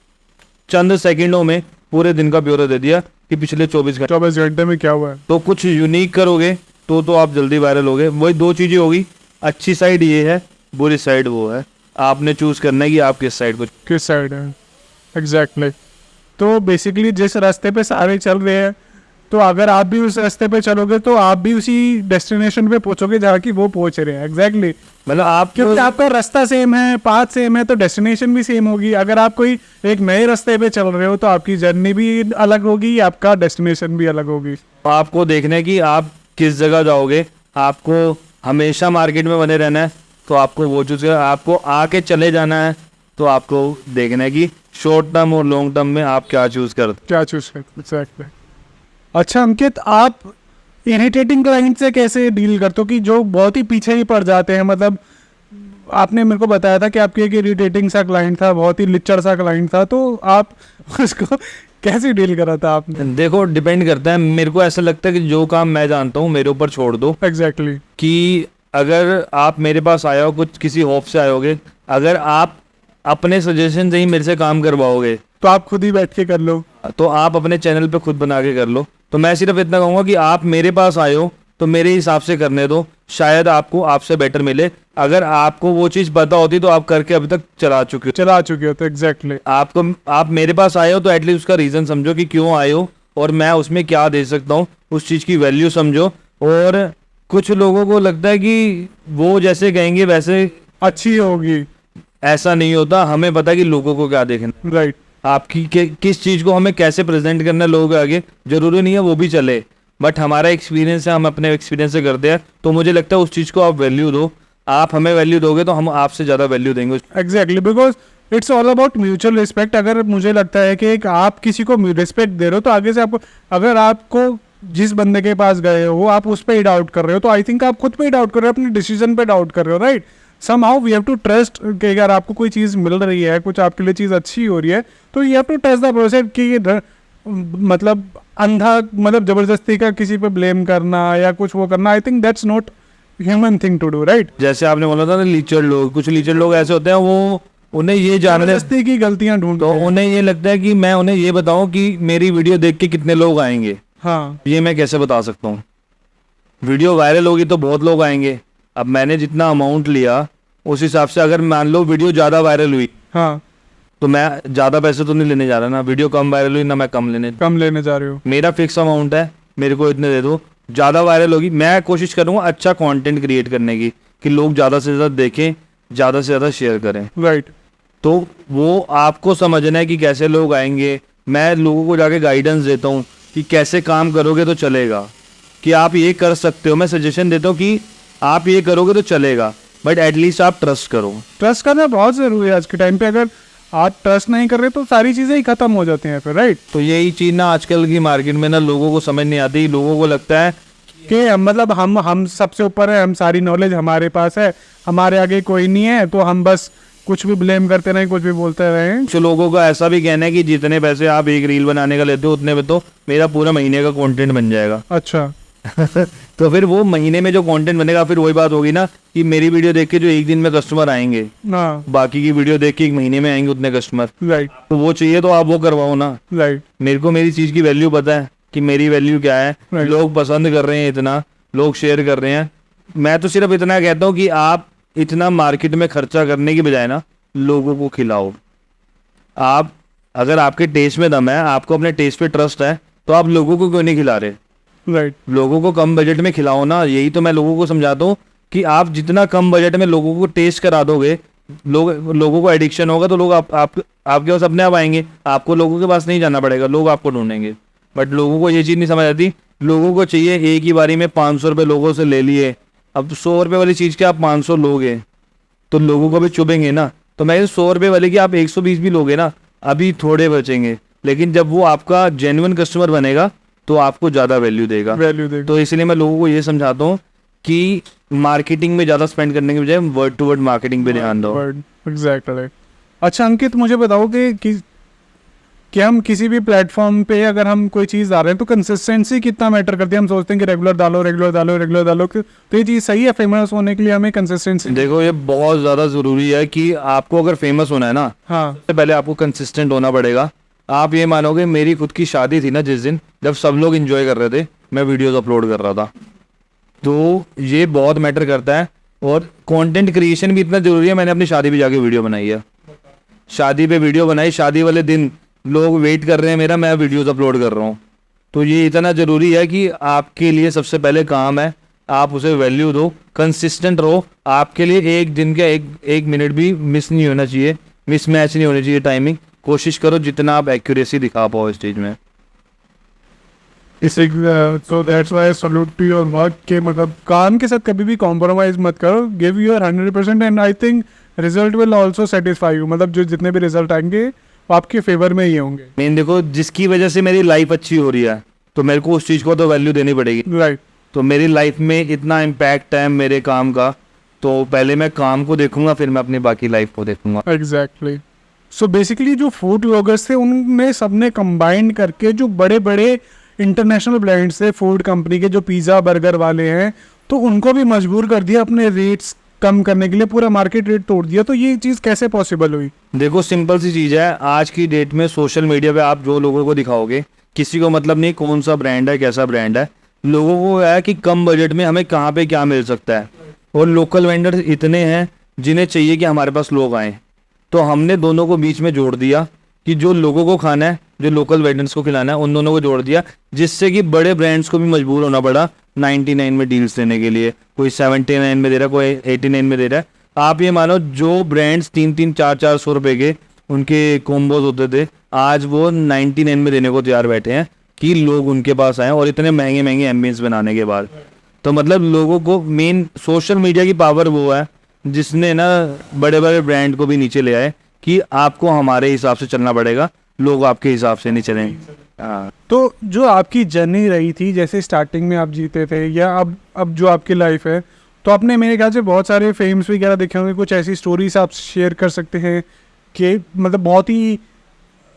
चंद सेकंडों में पूरे दिन का ब्यौरा दे दिया कि पिछले 24 घंटे में क्या हुआ है। तो कुछ यूनिक करोगे तो आप जल्दी वायरल होगे। वही दो चीज़ें होगी, अच्छी साइड ये है, बुरी साइड वो है। आपने चूज करना है कि आप किस साइड को। किस साइड है एग्जैक्टली। तो बेसिकली जिस रास्ते पे सारे चल रहे हैं, तो अगर आप भी उस रास्ते पे चलोगे तो आप भी उसी डेस्टिनेशन पे पहुंचोगे जहाँ की वो पहुंच रहे हैं। एग्जैक्टली, मतलब आप क्योंकि आपका रास्ता सेम है, पाथ सेम है, तो डेस्टिनेशन भी सेम होगी। अगर आप कोई एक नए रास्ते पे चल रहे हो तो आपकी जर्नी भी अलग होगी, आपका डेस्टिनेशन भी अलग होगी। आपको देखना है कि आप किस जगह जाओगे। आपको हमेशा मार्केट में बने रहना है तो आपको वो चूज करना, आपको आके चले जाना है तो आपको देखना है कि शॉर्ट टर्म और लॉन्ग टर्म में आप क्या चूज करते। क्या चूज करते एग्जैक्टली। अच्छा अंकित, आप इरिटेटिंग क्लाइंट से कैसे डील करते हो कि जो बहुत ही पीछे ही पड़ जाते हैं? मतलब आपने मेरे को बताया था कि आपकी एक इरिटेटिंग सा क्लाइंट था, बहुत ही लिच्चड़ सा क्लाइंट था, तो आप उसको कैसे डील करा था आपने? देखो डिपेंड करता है, मेरे को ऐसा लगता है कि जो काम मैं जानता हूँ मेरे ऊपर छोड़ दो। एग्जैक्टली। कि अगर आप मेरे पास आए हो, कुछ किसी होप से आए होगे, अगर आप अपने सजेशन से ही मेरे से काम करवाओगे तो आप खुद ही बैठ के कर लो। तो आप अपने चैनल पे खुद बना के कर लो। तो मैं सिर्फ इतना कहूँगा कि आप मेरे पास आए हो तो मेरे हिसाब से करने दो, शायद आपको आपसे बेटर मिले। अगर आपको वो चीज़ पता होती तो आप करके अभी तक चला चुके हो। तो एग्जैक्टली, आप मेरे पास आए हो तो एटलीस्ट उसका रीज़न समझो कि क्यों आए हो और मैं उसमें क्या दे सकता हूँ, उस चीज़ की वैल्यू समझो। और कुछ लोगों को लगता है कि वो जैसे कहेंगे वैसे अच्छी होगी, ऐसा नहीं होता। हमें पता है कि लोगों को क्या देखना, राइट। आपकी किस चीज़ को हमें कैसे प्रेजेंट करना है लोगों के आगे। जरूरी नहीं है वो भी चले, बट हमारा एक्सपीरियंस है, हम अपने एक्सपीरियंस से करते हैं। तो मुझे लगता है उस चीज़ को आप वैल्यू दो। आप हमें वैल्यू दोगे तो हम आपसे ज़्यादा वैल्यू देंगे। Exactly, because it's all about mutual respect. अगर मुझे लगता है कि एक आप किसी को रिस्पेक्ट दे रहे हो तो आगे से आपको, अगर आपको जिस बंदे के पास गए हो आप उस पर ही डाउट कर रहे हो, तो आई थिंक आप खुद पे ही डाउट कर रहे हो, अपने डिसीजन पे डाउट कर रहे हो, right. somehow we have to trust कि अगर आपको कोई चीज़ मिल रही है, कुछ आपके लिए चीज़ अच्छी हो रही है, तो you have to trust the process कि मतलब अंधा, मतलब ज़बरदस्ती का किसी पे ब्लेम करना या कुछ वो करना, I think that's not human thing to do, right. जैसे आपने बोला था ना लीचर लोग, कुछ लीचर लोग ऐसे होते हैं, वो उन्हें ये जानने ज़बरदस्ती की गलतियाँ ढूंढते तो हैं। उन्हें ये लगता है कि मैं उन्हें ये बताऊं कि मेरी वीडियो देख के कितने लोग आएंगे। हाँ, ये मैं कैसे बता सकता हूँ? वीडियो वायरल होगी तो बहुत लोग आएंगे। अब मैंने जितना अमाउंट लिया उस हिसाब से, अगर मान लो वीडियो ज़्यादा वायरल हुई हाँ, तो मैं ज़्यादा पैसे तो नहीं लेने जा रहा ना, वीडियो कम वायरल हुई ना मैं कम लेने जा रहे हो। मेरा फिक्स अमाउंट है, मेरे को इतने दे दो। ज़्यादा वायरल होगी, मैं कोशिश करूँगा अच्छा कंटेंट क्रिएट करने की, कि लोग ज़्यादा से ज़्यादा देखें, ज़्यादा से ज़्यादा शेयर करें। राइट। तो वो आपको समझना है कि कैसे लोग आएंगे। मैं लोगों को जाके गाइडेंस देता हूँ कि कैसे काम करोगे तो चलेगा, कि आप ये कर सकते हो। मैं सजेशन देता हूँ कि आप ये करोगे तो चलेगा, बट एटलीस्ट आप ट्रस्ट करो। ट्रस्ट करना बहुत ज़रूरी है आज के टाइम पे। अगर आप ट्रस्ट नहीं कर रहे तो सारी चीज़ें ही खत्म हो जाती हैं फिर, राइट। तो यही चीज़ ना आजकल की मार्केट में ना लोगों को समझ नहीं आती। लोगों को लगता है कि मतलब हम सबसे ऊपर है, हम सारी नॉलेज हमारे पास है, हमारे आगे कोई नहीं है, तो हम बस कुछ भी ब्लेम करते रहें, कुछ भी बोलते रहें। कुछ लोगों का ऐसा भी कहना है कि जितने पैसे आप एक रील बनाने का लेते हो उतने में तो मेरा पूरा महीने का कंटेंट बन जाएगा। अच्छा। तो फिर वो महीने में जो कंटेंट बनेगा, फिर वही बात होगी ना कि मेरी वीडियो देख के जो एक दिन में कस्टमर आएंगे, हाँ। बाकी की वीडियो देख के एक महीने में आएंगे उतने कस्टमर। राइट। तो वो चाहिए तो आप वो करवाओ ना। राइट। मेरे को मेरी चीज़ की वैल्यू पता है कि मेरी वैल्यू क्या है। Right. लोग पसंद कर रहे हैं, इतना लोग शेयर कर रहे हैं। मैं तो सिर्फ इतना कहता हूँ कि आप इतना मार्केट में खर्चा करने की बजाय ना लोगों को खिलाओ। आप अगर आपके टेस्ट में दम है, आपको अपने टेस्ट पे ट्रस्ट है, तो आप लोगों को क्यों नहीं खिला रहे? राइट। लोगों को कम बजट में खिलाओ ना। यही तो मैं लोगों को समझाता हूँ कि आप जितना कम बजट में लोगों को टेस्ट करा दोगे, लोगों को एडिक्शन होगा तो लोग आपके पास अपने आप आएंगे। आपको लोगों के पास नहीं जाना पड़ेगा, लोग आपको ढूंढेंगे। बट लोगों को ये चीज़ नहीं समझ आती। लोगों को चाहिए एक ही बारी में 500 रुपये लोगों से ले लिए। अब 100 रुपये वाली चीज़ के आप 500 लोगे तो लोगों को भी चुभेंगे ना। तो मैं 100 रुपये वाले की आप 120 भी लोगे ना, अभी थोड़े बचेंगे। लेकिन जब वो आपका जेन्युइन कस्टमर बनेगा तो आपको ज़्यादा वैल्यू देगा। तो इसलिए मैं लोगों को ये समझाता हूँ कि मार्केटिंग में ज़्यादा स्पेंड करने के बजाय वर्ड टू वर्ड मार्केटिंग पे ध्यान दो। एग्जैक्टली। अच्छा अंकित, मुझे बताओ कि हम किसी भी प्लेटफॉर्म पे अगर हम कोई चीज़ डाल रहे हैं तो कंसिस्टेंसी कितना मैटर करती है? हम सोचते हैं कि रेगुलर डालो, तो ये चीज़ सही है फेमस होने के लिए? हमें कंसिस्टेंसी, देखो ये बहुत ज़्यादा ज़रूरी है कि आपको अगर फेमस होना है ना, हाँ, सबसे पहले आपको कंसिस्टेंट होना पड़ेगा। आप ये मानोगे, मेरी खुद की शादी थी ना जिस दिन, जब सब लोग एंजॉय कर रहे थे, मैं वीडियोस अपलोड कर रहा था। तो ये बहुत मैटर करता है। और कंटेंट क्रिएशन भी इतना ज़रूरी है। मैंने अपनी शादी पे जाके वीडियो बनाई है, शादी पे वीडियो बनाई, शादी वाले दिन लोग वेट कर रहे हैं मेरा, मैं वीडियोस अपलोड कर रहा हूँ। तो ये इतना ज़रूरी है कि आपके लिए सबसे पहले काम है, आप उसे वैल्यू दो, कंसिस्टेंट रहो। आपके लिए एक दिन का एक मिनट भी मिस नहीं होना चाहिए, मिसमैच नहीं होनी चाहिए टाइमिंग। कोशिश करो जितना आप एक्यूरेसी दिखा पाओ स्टेज में। So that's why salute to your work के मतलब काम के साथ कभी भी कॉम्प्रोमाइज मत करो, give your 100% and I think result will also satisfy you. मतलब जो जितने भी रिजल्ट आएंगे वो आपके फेवर में ही होंगे। मेन देखो, जिसकी वजह से मेरी लाइफ अच्छी हो रही है तो मेरे को उस चीज़ को तो वैल्यू देनी पड़ेगी। राइट। तो मेरी लाइफ में इतना इम्पैक्ट है मेरे काम का, तो पहले मैं काम को देखूंगा, फिर मैं अपनी बाकी लाइफ को देखूंगा। एग्जैक्टली। सो बेसिकली जो फूड ब्लॉगर्स थे उनने सबने कंबाइन करके जो बड़े बड़े इंटरनेशनल ब्रांड्स थे फूड कंपनी के, जो पिज़्ज़ा बर्गर वाले हैं, तो उनको भी मजबूर कर दिया अपने रेट्स कम करने के लिए, पूरा मार्केट रेट तोड़ दिया। तो ये चीज़ कैसे पॉसिबल हुई? देखो सिंपल सी चीज़ है, आज की डेट में सोशल मीडिया पे आप जो लोगों को दिखाओगे, किसी को मतलब नहीं कौन सा ब्रांड है, कैसा ब्रांड है। लोगों को है कि कम बजट में हमें कहाँ पे क्या मिल सकता है। और लोकल वेंडर इतने हैं जिन्हें चाहिए कि हमारे पास लोग आएँ। तो हमने दोनों को बीच में जोड़ दिया कि जो लोगों को खाना है, जो लोकल वेंडर्स को खिलाना है, उन दोनों को जोड़ दिया, जिससे कि बड़े ब्रांड्स को भी मजबूर होना पड़ा 99 में डील्स देने के लिए। कोई 79 में दे रहा है, कोई 89 में दे रहा है। आप ये मानो जो ब्रांड्स 300 400 रुपए के उनके कॉम्बोज होते थे, आज वो 99 में देने को तैयार बैठे हैं कि लोग उनके पास आए, और इतने महंगे महंगे एम्बियंस बनाने के बाद। तो मतलब लोगों को मेन सोशल मीडिया की पावर वो है जिसने ना बड़े बड़े ब्रांड को भी नीचे ले आए कि आपको हमारे हिसाब से चलना पड़ेगा, लोग आपके हिसाब से नहीं चलेंगे। हाँ। तो जो आपकी जर्नी रही थी, जैसे स्टार्टिंग में आप जीते थे या अब जो आपकी लाइफ है, तो आपने मेरे ख्याल से बहुत सारे फेम्स वगैरह देखे होंगे। कुछ ऐसी स्टोरीज आप शेयर कर सकते हैं कि मतलब बहुत ही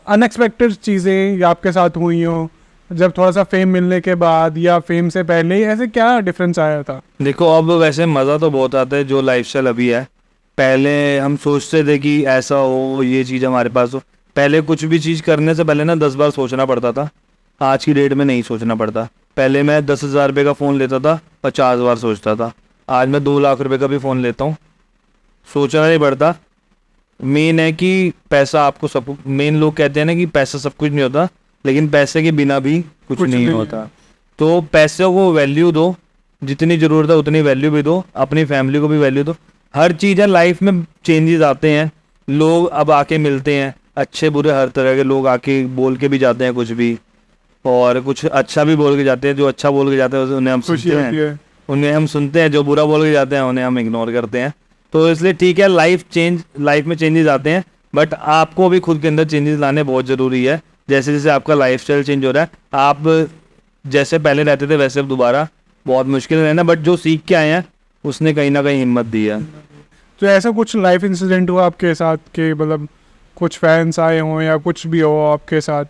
अनएक्सपेक्टेड चीज़ें आपके साथ हुई हो, जब थोड़ा सा फेम मिलने के बाद या फेम से पहले, ऐसे क्या डिफरेंस आया था? देखो अब वैसे मज़ा तो बहुत आता है जो लाइफस्टाइल अभी है। पहले हम सोचते थे कि ऐसा हो, ये चीज़ हमारे पास हो। पहले कुछ भी चीज़ करने से पहले ना 10 बार सोचना पड़ता था। आज की डेट में नहीं सोचना पड़ता। पहले मैं 10,000 रुपये का फ़ोन लेता था, 50 बार सोचता था। आज मैं 2 लाख रुपए का भी फ़ोन लेता हूँ, सोचना नहीं पड़ता। मेन है कि पैसा आपको सब, मेन लोग कहते हैं ना कि पैसा सब कुछ नहीं होता, लेकिन पैसे के बिना भी कुछ नहीं होता। तो पैसे को वैल्यू दो, जितनी ज़रूरत है उतनी वैल्यू भी दो, अपनी फैमिली को भी वैल्यू दो। हर चीज़ है लाइफ में, चेंजेस आते हैं, लोग अब आके मिलते हैं, अच्छे बुरे हर तरह के लोग आके बोल के भी जाते हैं कुछ भी, और कुछ अच्छा भी बोल के जाते हैं। जो अच्छा बोल के जाते हैं उन्हें हम खुशी सुनते होती हैं, है। उन्हें हम सुनते हैं। जो बुरा बोल के जाते हैं उन्हें हम इग्नोर करते हैं। तो इसलिए ठीक है, लाइफ में चेंजेस आते हैं, बट आपको भी खुद के अंदर चेंजेस लाने बहुत ज़रूरी है। जैसे जैसे आपका लाइफस्टाइल चेंज हो रहा है, आप जैसे पहले रहते थे वैसे अब दोबारा बहुत मुश्किल है ना, बट जो सीख के आए हैं उसने कहीं ना कहीं हिम्मत दी है। तो ऐसा कुछ लाइफ इंसिडेंट हुआ आपके साथ कि मतलब कुछ फैंस आए हों या कुछ भी हो आपके साथ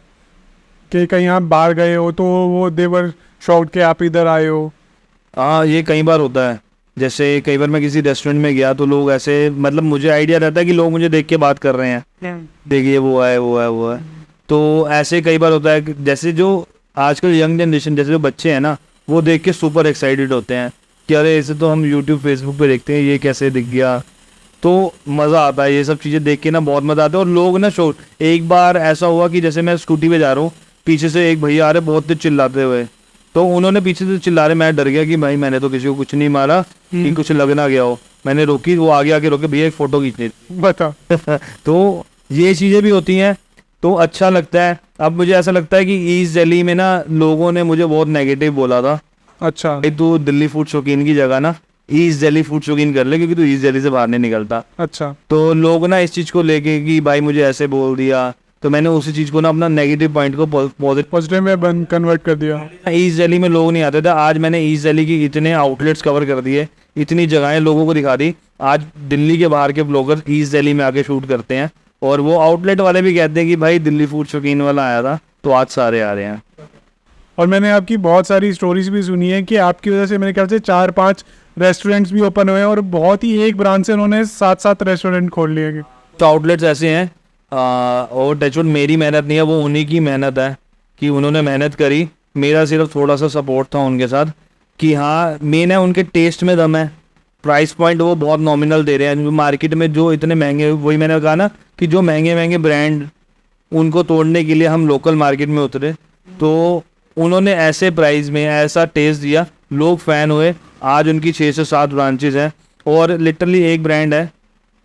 कि कहीं आप बाहर गए हो तो वो देवर शॉक्ड के आप इधर आए हो? हाँ, ये कई बार होता है। जैसे कई बार मैं किसी रेस्टोरेंट में गया तो लोग ऐसे, मतलब मुझे आइडिया रहता है कि लोग मुझे देख के बात कर रहे हैं, देखिए वो है वो है वो है। तो ऐसे कई बार होता है कि जैसे जो आजकल यंग जनरेशन, जैसे जो बच्चे हैं ना, वो देख के सुपर एक्साइटेड होते हैं कि अरे इसे तो हम यूट्यूब फेसबुक पे देखते हैं, ये कैसे दिख गया। तो मज़ा आता है ये सब चीज़ें देख के ना, बहुत मज़ा आता है। और लोग ना शोर, एक बार ऐसा हुआ कि जैसे मैं स्कूटी पे जा रहा हूँ, पीछे से एक भैया आ रहे बहुत तेज चिल्लाते हुए, तो उन्होंने पीछे से चिल्ला रहे, मैं डर गया कि भाई मैंने तो किसी को कुछ नहीं मारा, कि कुछ लग ना गया हो। मैंने रोकी, वो आगे आके रोके, भैया एक फ़ोटो खींचनी थी। बता। तो ये चीज़ें भी होती हैं, तो अच्छा लगता है। अब मुझे ऐसा लगता है कि ईस्ट दिल्ली में ना लोगों ने मुझे बहुत नेगेटिव बोला था, अच्छा। भाई तू दिल्ली फूड शौकीन की जगह ना ईस्ट दिल्ली फूड शौकीन कर ले, क्योंकि तू ईस्ट दिल्ली से बाहर नहीं निकलता। अच्छा। तो लोग ना इस चीज़ को लेके कि भाई मुझे ऐसे बोल दिया, तो मैंने उसी चीज़ को ना अपना नेगेटिव पॉइंट को पॉजिटिव। पॉजिटिव में बन कन्वर्ट कर दिया। ईस्ट दिल्ली में लोग नहीं आते थे, आज मैंने ईस्ट दिल्ली की इतने आउटलेट्स कवर कर दिए, इतनी जगहें लोगों को दिखा दी। आज दिल्ली के बाहर के ब्लॉगर ईस्ट दिल्ली में आके शूट करते हैं, और वो आउटलेट वाले भी कहते हैं कि भाई दिल्ली फूड शौकीन वाला आया था, तो आज सारे आ रहे हैं। और मैंने आपकी बहुत सारी स्टोरीज भी सुनी है कि आपकी वजह से मेरे ख्याल से 4-5 रेस्टोरेंट्स भी ओपन हुए हैं और बहुत ही एक ब्रांच से उन्होंने 7-7 रेस्टोरेंट खोल लिए। तो आउटलेट्स ऐसे हैं, और टचवुड मेरी मेहनत नहीं है, वो उन्हीं की मेहनत है कि उन्होंने मेहनत करी। मेरा सिर्फ थोड़ा सा सपोर्ट था उनके साथ कि हाँ, मेन है उनके टेस्ट में दम है। प्राइस पॉइंट वो बहुत नॉमिनल दे रहे हैं मार्केट में, जो इतने महंगे, वही मैंने कहा ना कि जो महंगे महंगे ब्रांड, उनको तोड़ने के लिए हम लोकल मार्केट में उतरे। तो उन्होंने ऐसे प्राइस में ऐसा टेस्ट दिया, लोग फ़ैन हुए। आज उनकी 6 से 7 ब्रांचेस हैं, और लिटरली एक ब्रांड है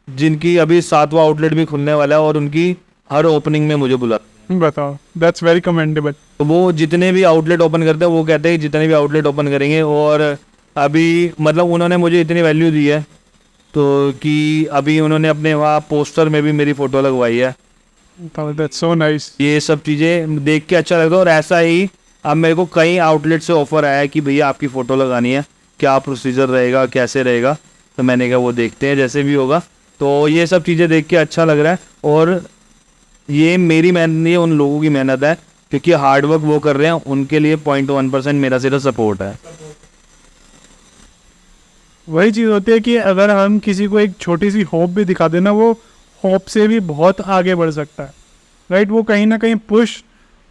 जिनकी अभी 7वां आउटलेट भी खुलने वाला है, और उनकी हर ओपनिंग में मुझे बुला। बताओ, दैट्स वेरी कमेंडेबल। तो वो जितने भी आउटलेट ओपन करते हैं वो कहते हैं कि जितने भी आउटलेट ओपन करेंगे, और अभी मतलब उन्होंने मुझे इतनी वैल्यू दी है तो कि अभी उन्होंने अपने वहाँ पोस्टर में भी मेरी फ़ोटो लगवाई है। That's so nice. ये सब चीज़ें देख के अच्छा लगता है। और ऐसा ही अब मेरे को कई आउटलेट से ऑफ़र आया है कि भैया आपकी फ़ोटो लगानी है, क्या प्रोसीजर रहेगा, कैसे रहेगा। तो मैंने कहा वो देखते हैं जैसे भी होगा। तो ये सब चीज़ें देख के अच्छा लग रहा है, और ये मेरी मेहनत नहीं है, उन लोगों की मेहनत है, क्योंकि हार्ड वर्क वो कर रहे हैं। उनके लिए 0.1% मेरा सिर्फ सपोर्ट है। वही चीज़ होती है कि अगर हम किसी को एक छोटी सी होप भी दिखा देना, वो होप से भी बहुत आगे बढ़ सकता है, राइट। वो कहीं ना कहीं पुश,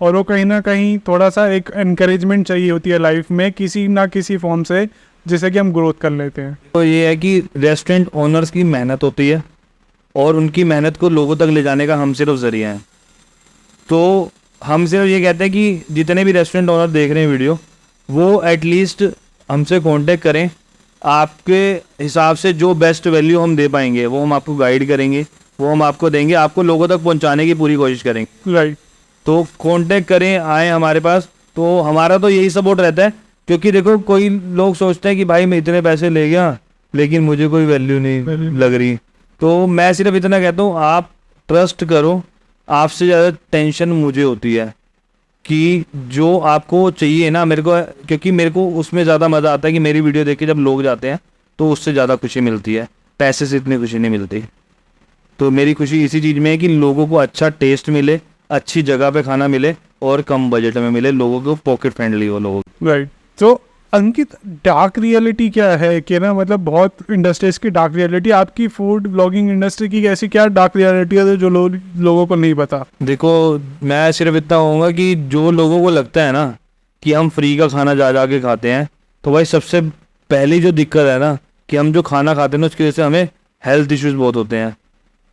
और वो कहीं ना कहीं थोड़ा सा एक एनकरेजमेंट चाहिए होती है लाइफ में किसी ना किसी फॉर्म से, जिससे कि हम ग्रोथ कर लेते हैं। तो ये है कि रेस्टोरेंट ओनर्स की मेहनत होती है, और उनकी मेहनत को लोगों तक ले जाने का हम सिर्फ ज़रिया हैं। तो हम सिर्फ ये कहते हैं कि जितने भी रेस्टोरेंट ओनर देख रहे हैं वीडियो, वो एटलीस्ट हमसे कांटेक्ट करें। आपके हिसाब से जो बेस्ट वैल्यू हम दे पाएंगे वो हम आपको गाइड करेंगे, वो हम आपको देंगे, आपको लोगों तक पहुंचाने की पूरी कोशिश करेंगे। राइट। तो कांटेक्ट करें, आए हमारे पास। तो हमारा तो यही सपोर्ट रहता है, क्योंकि देखो कोई लोग सोचते हैं कि भाई मैं इतने पैसे ले गया लेकिन मुझे कोई वैल्यू नहीं लग रही। तो मैं सिर्फ इतना कहता हूँ, आप ट्रस्ट करो। आपसे ज़्यादा टेंशन मुझे होती है कि जो आपको चाहिए ना मेरे को, क्योंकि मेरे को उसमें ज़्यादा मज़ा आता है कि मेरी वीडियो देख के जब लोग जाते हैं तो उससे ज़्यादा खुशी मिलती है, पैसे से इतनी खुशी नहीं मिलती। तो मेरी खुशी इसी चीज़ में है कि लोगों को अच्छा टेस्ट मिले, अच्छी जगह पे खाना मिले, और कम बजट में मिले, लोगों को पॉकेट फ्रेंडली हो लोगों। राइट। तो अंकित, डार्क रियलिटी क्या है कि ना, मतलब बहुत इंडस्ट्रीज की डार्क रियलिटी, आपकी फूड ब्लॉगिंग इंडस्ट्री की ऐसी क्या डार्क रियलिटी है जो लोगों को नहीं पता? देखो, मैं सिर्फ इतना कहूँगा कि जो लोगों को लगता है ना कि हम फ्री का खाना जा जा के खाते हैं, तो भाई सबसे पहली जो दिक्कत है ना कि हम जो खाना खाते हैं ना उसकी वजह से हमें हेल्थ इश्यूज बहुत होते हैं।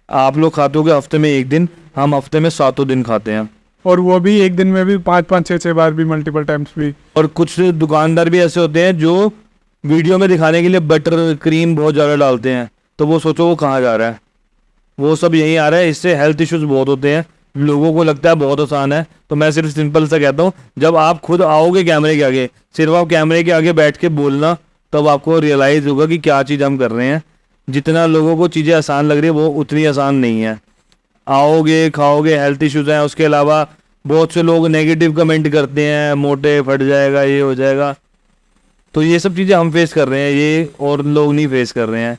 आप लोग खाते होगे हफ्ते में एक दिन, हम हफ्ते में 7 दिन खाते हैं। और वो भी एक दिन में भी 5-5 6-6 बार भी, मल्टीपल टाइम्स भी। और कुछ दुकानदार भी ऐसे होते हैं जो वीडियो में दिखाने के लिए बटर क्रीम बहुत ज़्यादा डालते हैं, तो वो सोचो वो कहाँ जा रहा है, वो सब यहीं आ रहा है। इससे हेल्थ इश्यूज बहुत होते हैं, लोगों को लगता है बहुत आसान है। तो मैं सिर्फ सिंपल सा कहता हूँ, जब आप खुद आओगे कैमरे के आगे, सिर्फ आप कैमरे के आगे बैठ के बोलना, तब आपको रियलाइज़ होगा कि क्या चीज़ हम कर रहे हैं। जितना लोगों को चीज़ें आसान लग रही है वो उतनी आसान नहीं है। आओगे खाओगे, हेल्थ इश्यूज हैं, उसके अलावा बहुत से लोग नेगेटिव कमेंट करते हैं, मोटे फट जाएगा, ये हो जाएगा। तो ये सब चीज़ें हम फेस कर रहे हैं, ये और लोग नहीं फेस कर रहे हैं।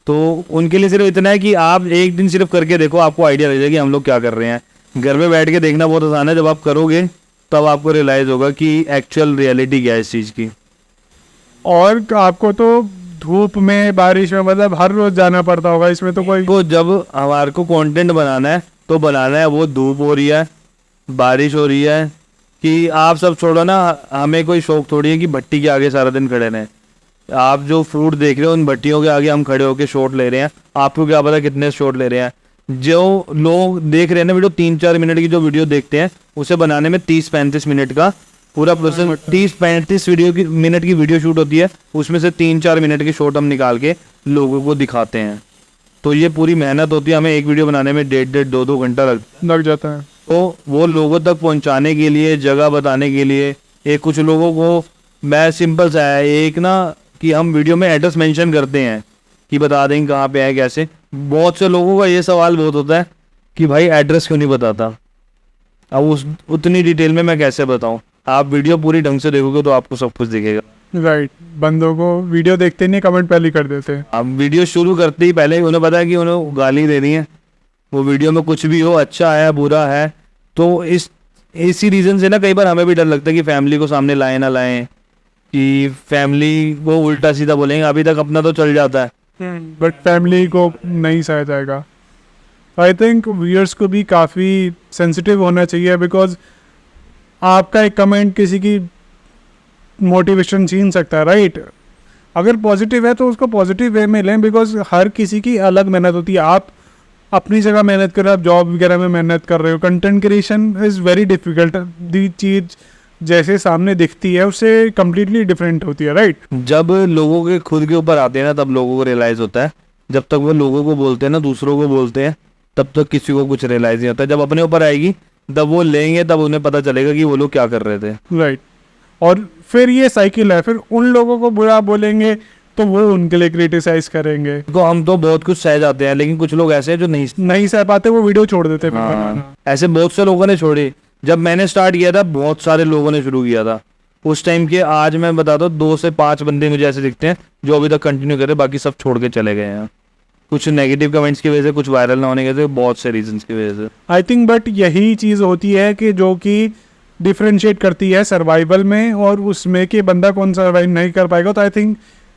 तो उनके लिए सिर्फ इतना है कि आप एक दिन सिर्फ करके देखो, आपको आइडिया लग जाएगा कि हम लोग क्या कर रहे हैं। घर में बैठ के देखना बहुत आसान है, जब आप करोगे तब आपको रियलाइज़ होगा कि एक्चुअल रियलिटी क्या है इस चीज़ की। और आपको तो धूप में, बारिश में, मतलब हर रोज जाना पड़ता होगा, इसमें तो कोई। तो जब हमारे को कंटेंट बनाना है तो बनाना है, वो धूप हो रही है, बारिश हो रही है, कि आप सब छोड़ो ना, हमें कोई शौक थोड़ी है कि भट्टी के आगे सारा दिन खड़े रहें। आप जो फ्रूट देख रहे हो उन भट्टियों के आगे हम खड़े होकर शॉट ले रहे हैं, आपको क्या पता कितने शॉट ले रहे हैं। जो लोग देख रहे हैं ना वीडियो, 3-4 मिनट की जो वीडियो देखते हैं, उसे बनाने में 30-35 मिनट का पूरा प्रोसेस, 30-35 मिनट की वीडियो शूट होती है, उसमें से 3-4 मिनट की शॉट हम निकाल के लोगों को दिखाते हैं। तो ये पूरी मेहनत होती है, हमें एक वीडियो बनाने में 1.5 2 घंटा लग जाता है। तो वो लोगों तक पहुंचाने के लिए, जगह बताने के लिए, एक कुछ लोगों को मैं सिंपल सा है एक ना, कि हम वीडियो में एड्रेस मेंशन करते हैं कि बता दें कहाँ पे है कैसे। बहुत से लोगों का ये सवाल बहुत होता है कि भाई एड्रेस क्यों नहीं बताता। अब उतनी डिटेल में मैं कैसे बताऊं। आप वीडियो पूरी ढंग से देखोगे तो आपको सब कुछ दिखेगा। राइट, बंदों को वीडियो देखते नहीं, कमेंट पहले ही कर देते हैं। आप वीडियो शुरू करते ही पहले ही उन्हें पता है कि उन्हें गाली देनी है, वो वीडियो में कुछ भी हो, अच्छा है बुरा है। तो इसी रीज़न से ना कई बार हमें भी डर लगता है कि फैमिली को सामने लाएं ना लाएं, कि फैमिली को उल्टा सीधा बोलेंगे। अभी तक अपना तो चल जाता है, बट फैमिली को नहीं सहा जाएगा। आई थिंक व्यूअर्स को भी काफ़ी सेंसिटिव होना चाहिए, बिकॉज आपका एक कमेंट किसी की मोटिवेशन छीन सकता है, राइट। अगर पॉजिटिव है तो उसको पॉजिटिव वे में लें, बिकॉज हर किसी की अलग मेहनत होती है। आप अपनी जगह मेहनत कर रहे हो, आप जॉब वगैरह में मेहनत कर रहे हो। Content creation is very difficult. दी चीज़ जैसे सामने दिखती है उससे कम्प्लीटली डिफरेंट होती है, राइट। जब लोगों के खुद के ऊपर आते हैं ना, तब लोगों को रियलाइज़ होता है। जब तक वो लोगों को बोलते हैं ना, दूसरों को बोलते हैं, तब तक किसी को कुछ रियलाइज़ नहीं होता। जब अपने ऊपर आएगी तब वो लेंगे, तब उन्हें पता चलेगा कि वो लोग क्या कर रहे थे, राइट। और फिर ये साइकिल है, फिर उन लोगों को बुरा बोलेंगे तो वो उनके लिए क्रिटिसाइज करेंगे। तो हम तो बहुत कुछ सह जाते हैं, लेकिन कुछ लोग ऐसे हैं जो नहीं सह पाते, वो वीडियो छोड़ देते हैं। हाँ, ऐसे बहुत से लोगों ने छोड़ी। जब मैंने स्टार्ट किया था बहुत सारे लोगों ने शुरू किया था उस टाइम के। आज मैं बताता हूँ 2 से 5 बंदे मुझे ऐसे दिखते हैं जो अभी तक कंटिन्यू कर रहे हैं, बाकी सब छोड़ के चले गए हैं। कुछ नेगेटिव कमेंट्स की वजह से, कुछ वायरल ना होने की वजह से, बहुत से रीजंस की वजह से। आई थिंक बट यही चीज़ होती है कि जो कि डिफ्रेंशिएट करती है सर्वाइवल में और उसमें कि बंदा कौन सर्वाइव नहीं कर पाएगा। तो आई थिंक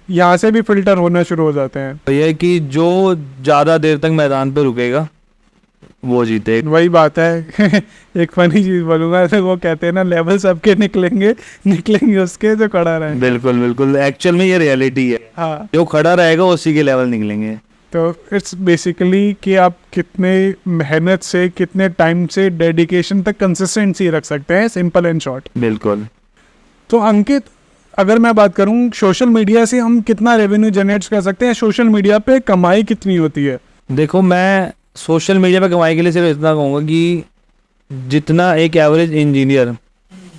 यहाँ से भी फिल्टर होना शुरू हो जाते हैं। तो ये कि जो ज़्यादा देर तक मैदान पे रुकेगा वो जीते। वही बात है। एक फनी चीज़ बोलूँगा, तो वो कहते हैं ना, लेवल सबके निकलेंगे उसके जो खड़ा रहे। बिल्कुल बिल्कुल, एक्चुअल में ये रियलिटी है। हाँ, जो खड़ा रहेगा उसी के लेवल निकलेंगे। तो इट्स बेसिकली कि आप कितने मेहनत से, कितने टाइम से, डेडिकेशन तक कंसिस्टेंसी रख सकते हैं, सिंपल एंड शॉर्ट। बिल्कुल। तो अंकित, अगर मैं बात करूं सोशल मीडिया से हम कितना रेवेन्यू जनरेट कर सकते हैं, सोशल मीडिया पे कमाई कितनी होती है? देखो, मैं सोशल मीडिया पे कमाई के लिए सिर्फ इतना कहूँगा कि जितना एक एवरेज इंजीनियर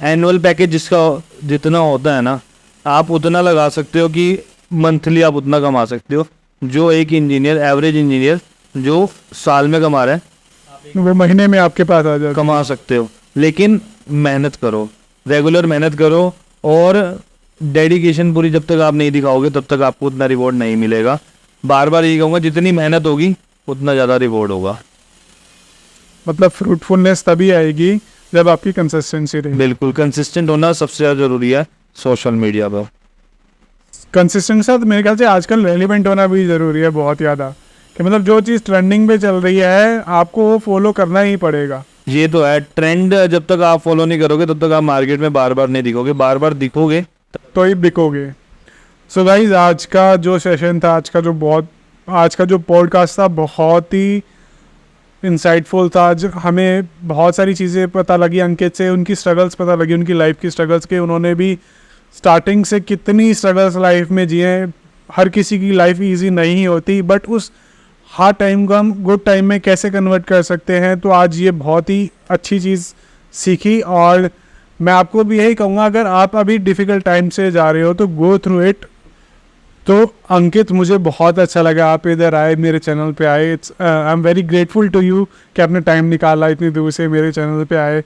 एनुअल पैकेज जिसका जितना होता है ना, आप उतना लगा सकते हो कि मंथली आप उतना कमा सकते हो जो एक इंजीनियर, एवरेज इंजीनियर जो साल में कमा रहा है, वो महीने में आपके पास आ जाए। कमा सकते हो। लेकिन मेहनत करो, रेगुलर मेहनत करो, और डेडिकेशन पूरी जब तक आप नहीं दिखाओगे तब तक आपको उतना रिवॉर्ड नहीं मिलेगा। बार बार यही कहूँगा, जितनी मेहनत होगी उतना ज़्यादा रिवॉर्ड होगा। मतलब फ्रूटफुलनेस तभी आएगी जब आपकी कंसिस्टेंसी रहेगी। बिल्कुल, कंसिस्टेंट होना सबसे ज़्यादा ज़रूरी है सोशल मीडिया पर। कंसिस्टेंसी तो मेरे ख्याल से आजकल रेलिवेंट होना भी ज़रूरी है बहुत ज़्यादा, कि मतलब जो चीज़ ट्रेंडिंग पे चल रही है आपको वो फॉलो करना ही पड़ेगा। ये तो है, ट्रेंड जब तक आप फॉलो नहीं करोगे तब तक आप मार्केट में बार बार नहीं दिखोगे। बार बार दिखोगे तो ही बिकोगे। सो गाइस, आज का जो सेशन था, आज का जो पॉडकास्ट था, बहुत ही इंसाइटफुल था। जो हमें बहुत सारी चीज़ें पता लगी अंकित से, उनकी स्ट्रगल्स पता लगी, उनकी लाइफ की स्ट्रगल्स के, उन्होंने भी स्टार्टिंग से कितनी स्ट्रगल्स लाइफ में जिए। हर किसी की लाइफ इजी नहीं होती, बट उस हार्ड टाइम को हम गुड टाइम में कैसे कन्वर्ट कर सकते हैं। तो आज ये बहुत ही अच्छी चीज़ सीखी, और मैं आपको भी यही कहूँगा, अगर आप अभी डिफ़िकल्ट टाइम से जा रहे हो तो गो थ्रू इट। तो अंकित, मुझे बहुत अच्छा लगा आप इधर आए, मेरे चैनल पे आए। I am very grateful to you कि आपने टाइम निकाला इतनी दूर से मेरे चैनल पे आए।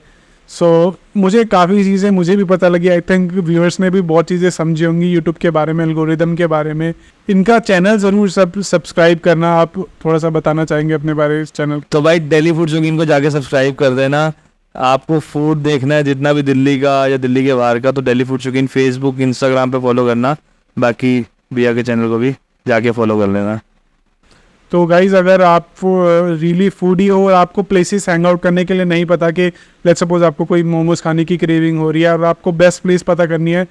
सो मुझे काफ़ी चीज़ें मुझे भी पता लगी। आई थिंक व्यूअर्स ने भी बहुत चीज़ें समझी होंगी यूट्यूब के बारे में, एल्गोरिदम के बारे में। इनका चैनल ज़रूर सब्सक्राइब करना। आप थोड़ा सा बताना चाहेंगे अपने बारे में इस चैनल? तो भाई डेली फूड शौकीन को जाके सब्सक्राइब कर देना। आपको फूड देखना है जितना भी दिल्ली का या दिल्ली के बाहर का, तो डेली फूड शौकीन फेसबुक इंस्टाग्राम पे फॉलो करना। बाकी भैया के चैनल को भी जाके फॉलो कर लेना। तो गाइज़, अगर आप रियली फूडी हो और आपको प्लेसेस हैंग आउट करने के लिए नहीं पता, कि लेट्स सपोज आपको कोई मोमोज खाने की क्रेविंग हो रही है और आपको बेस्ट प्लेस पता करनी है,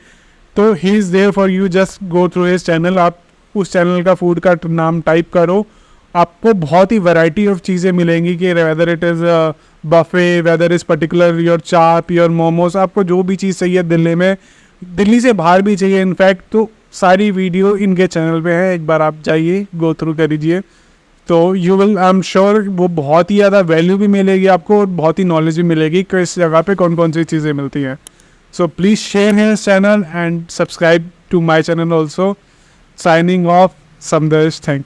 तो he is there for you. Just go through his channel. आप उस चैनल का फूड का नाम टाइप करो, आपको बहुत ही वैरायटी ऑफ चीज़ें मिलेंगी, कि whether it is buffet, whether is particular your chaap, your momos, आपको जो भी चीज़ चाहिए दिल्ली में, दिल्ली से बाहर भी चाहिए इनफैक्ट, तो सारी वीडियो इनके चैनल पे है। एक बार आप जाइए, गो थ्रू कर लीजिए, तो you will, I am sure वो बहुत ही ज़्यादा वैल्यू भी मिलेगी आपको और बहुत ही नॉलेज भी मिलेगी कि इस जगह पे कौन कौन सी चीज़ें मिलती हैं। So please share his channel and subscribe to my channel also. Signing off, Samdarsh, thank you.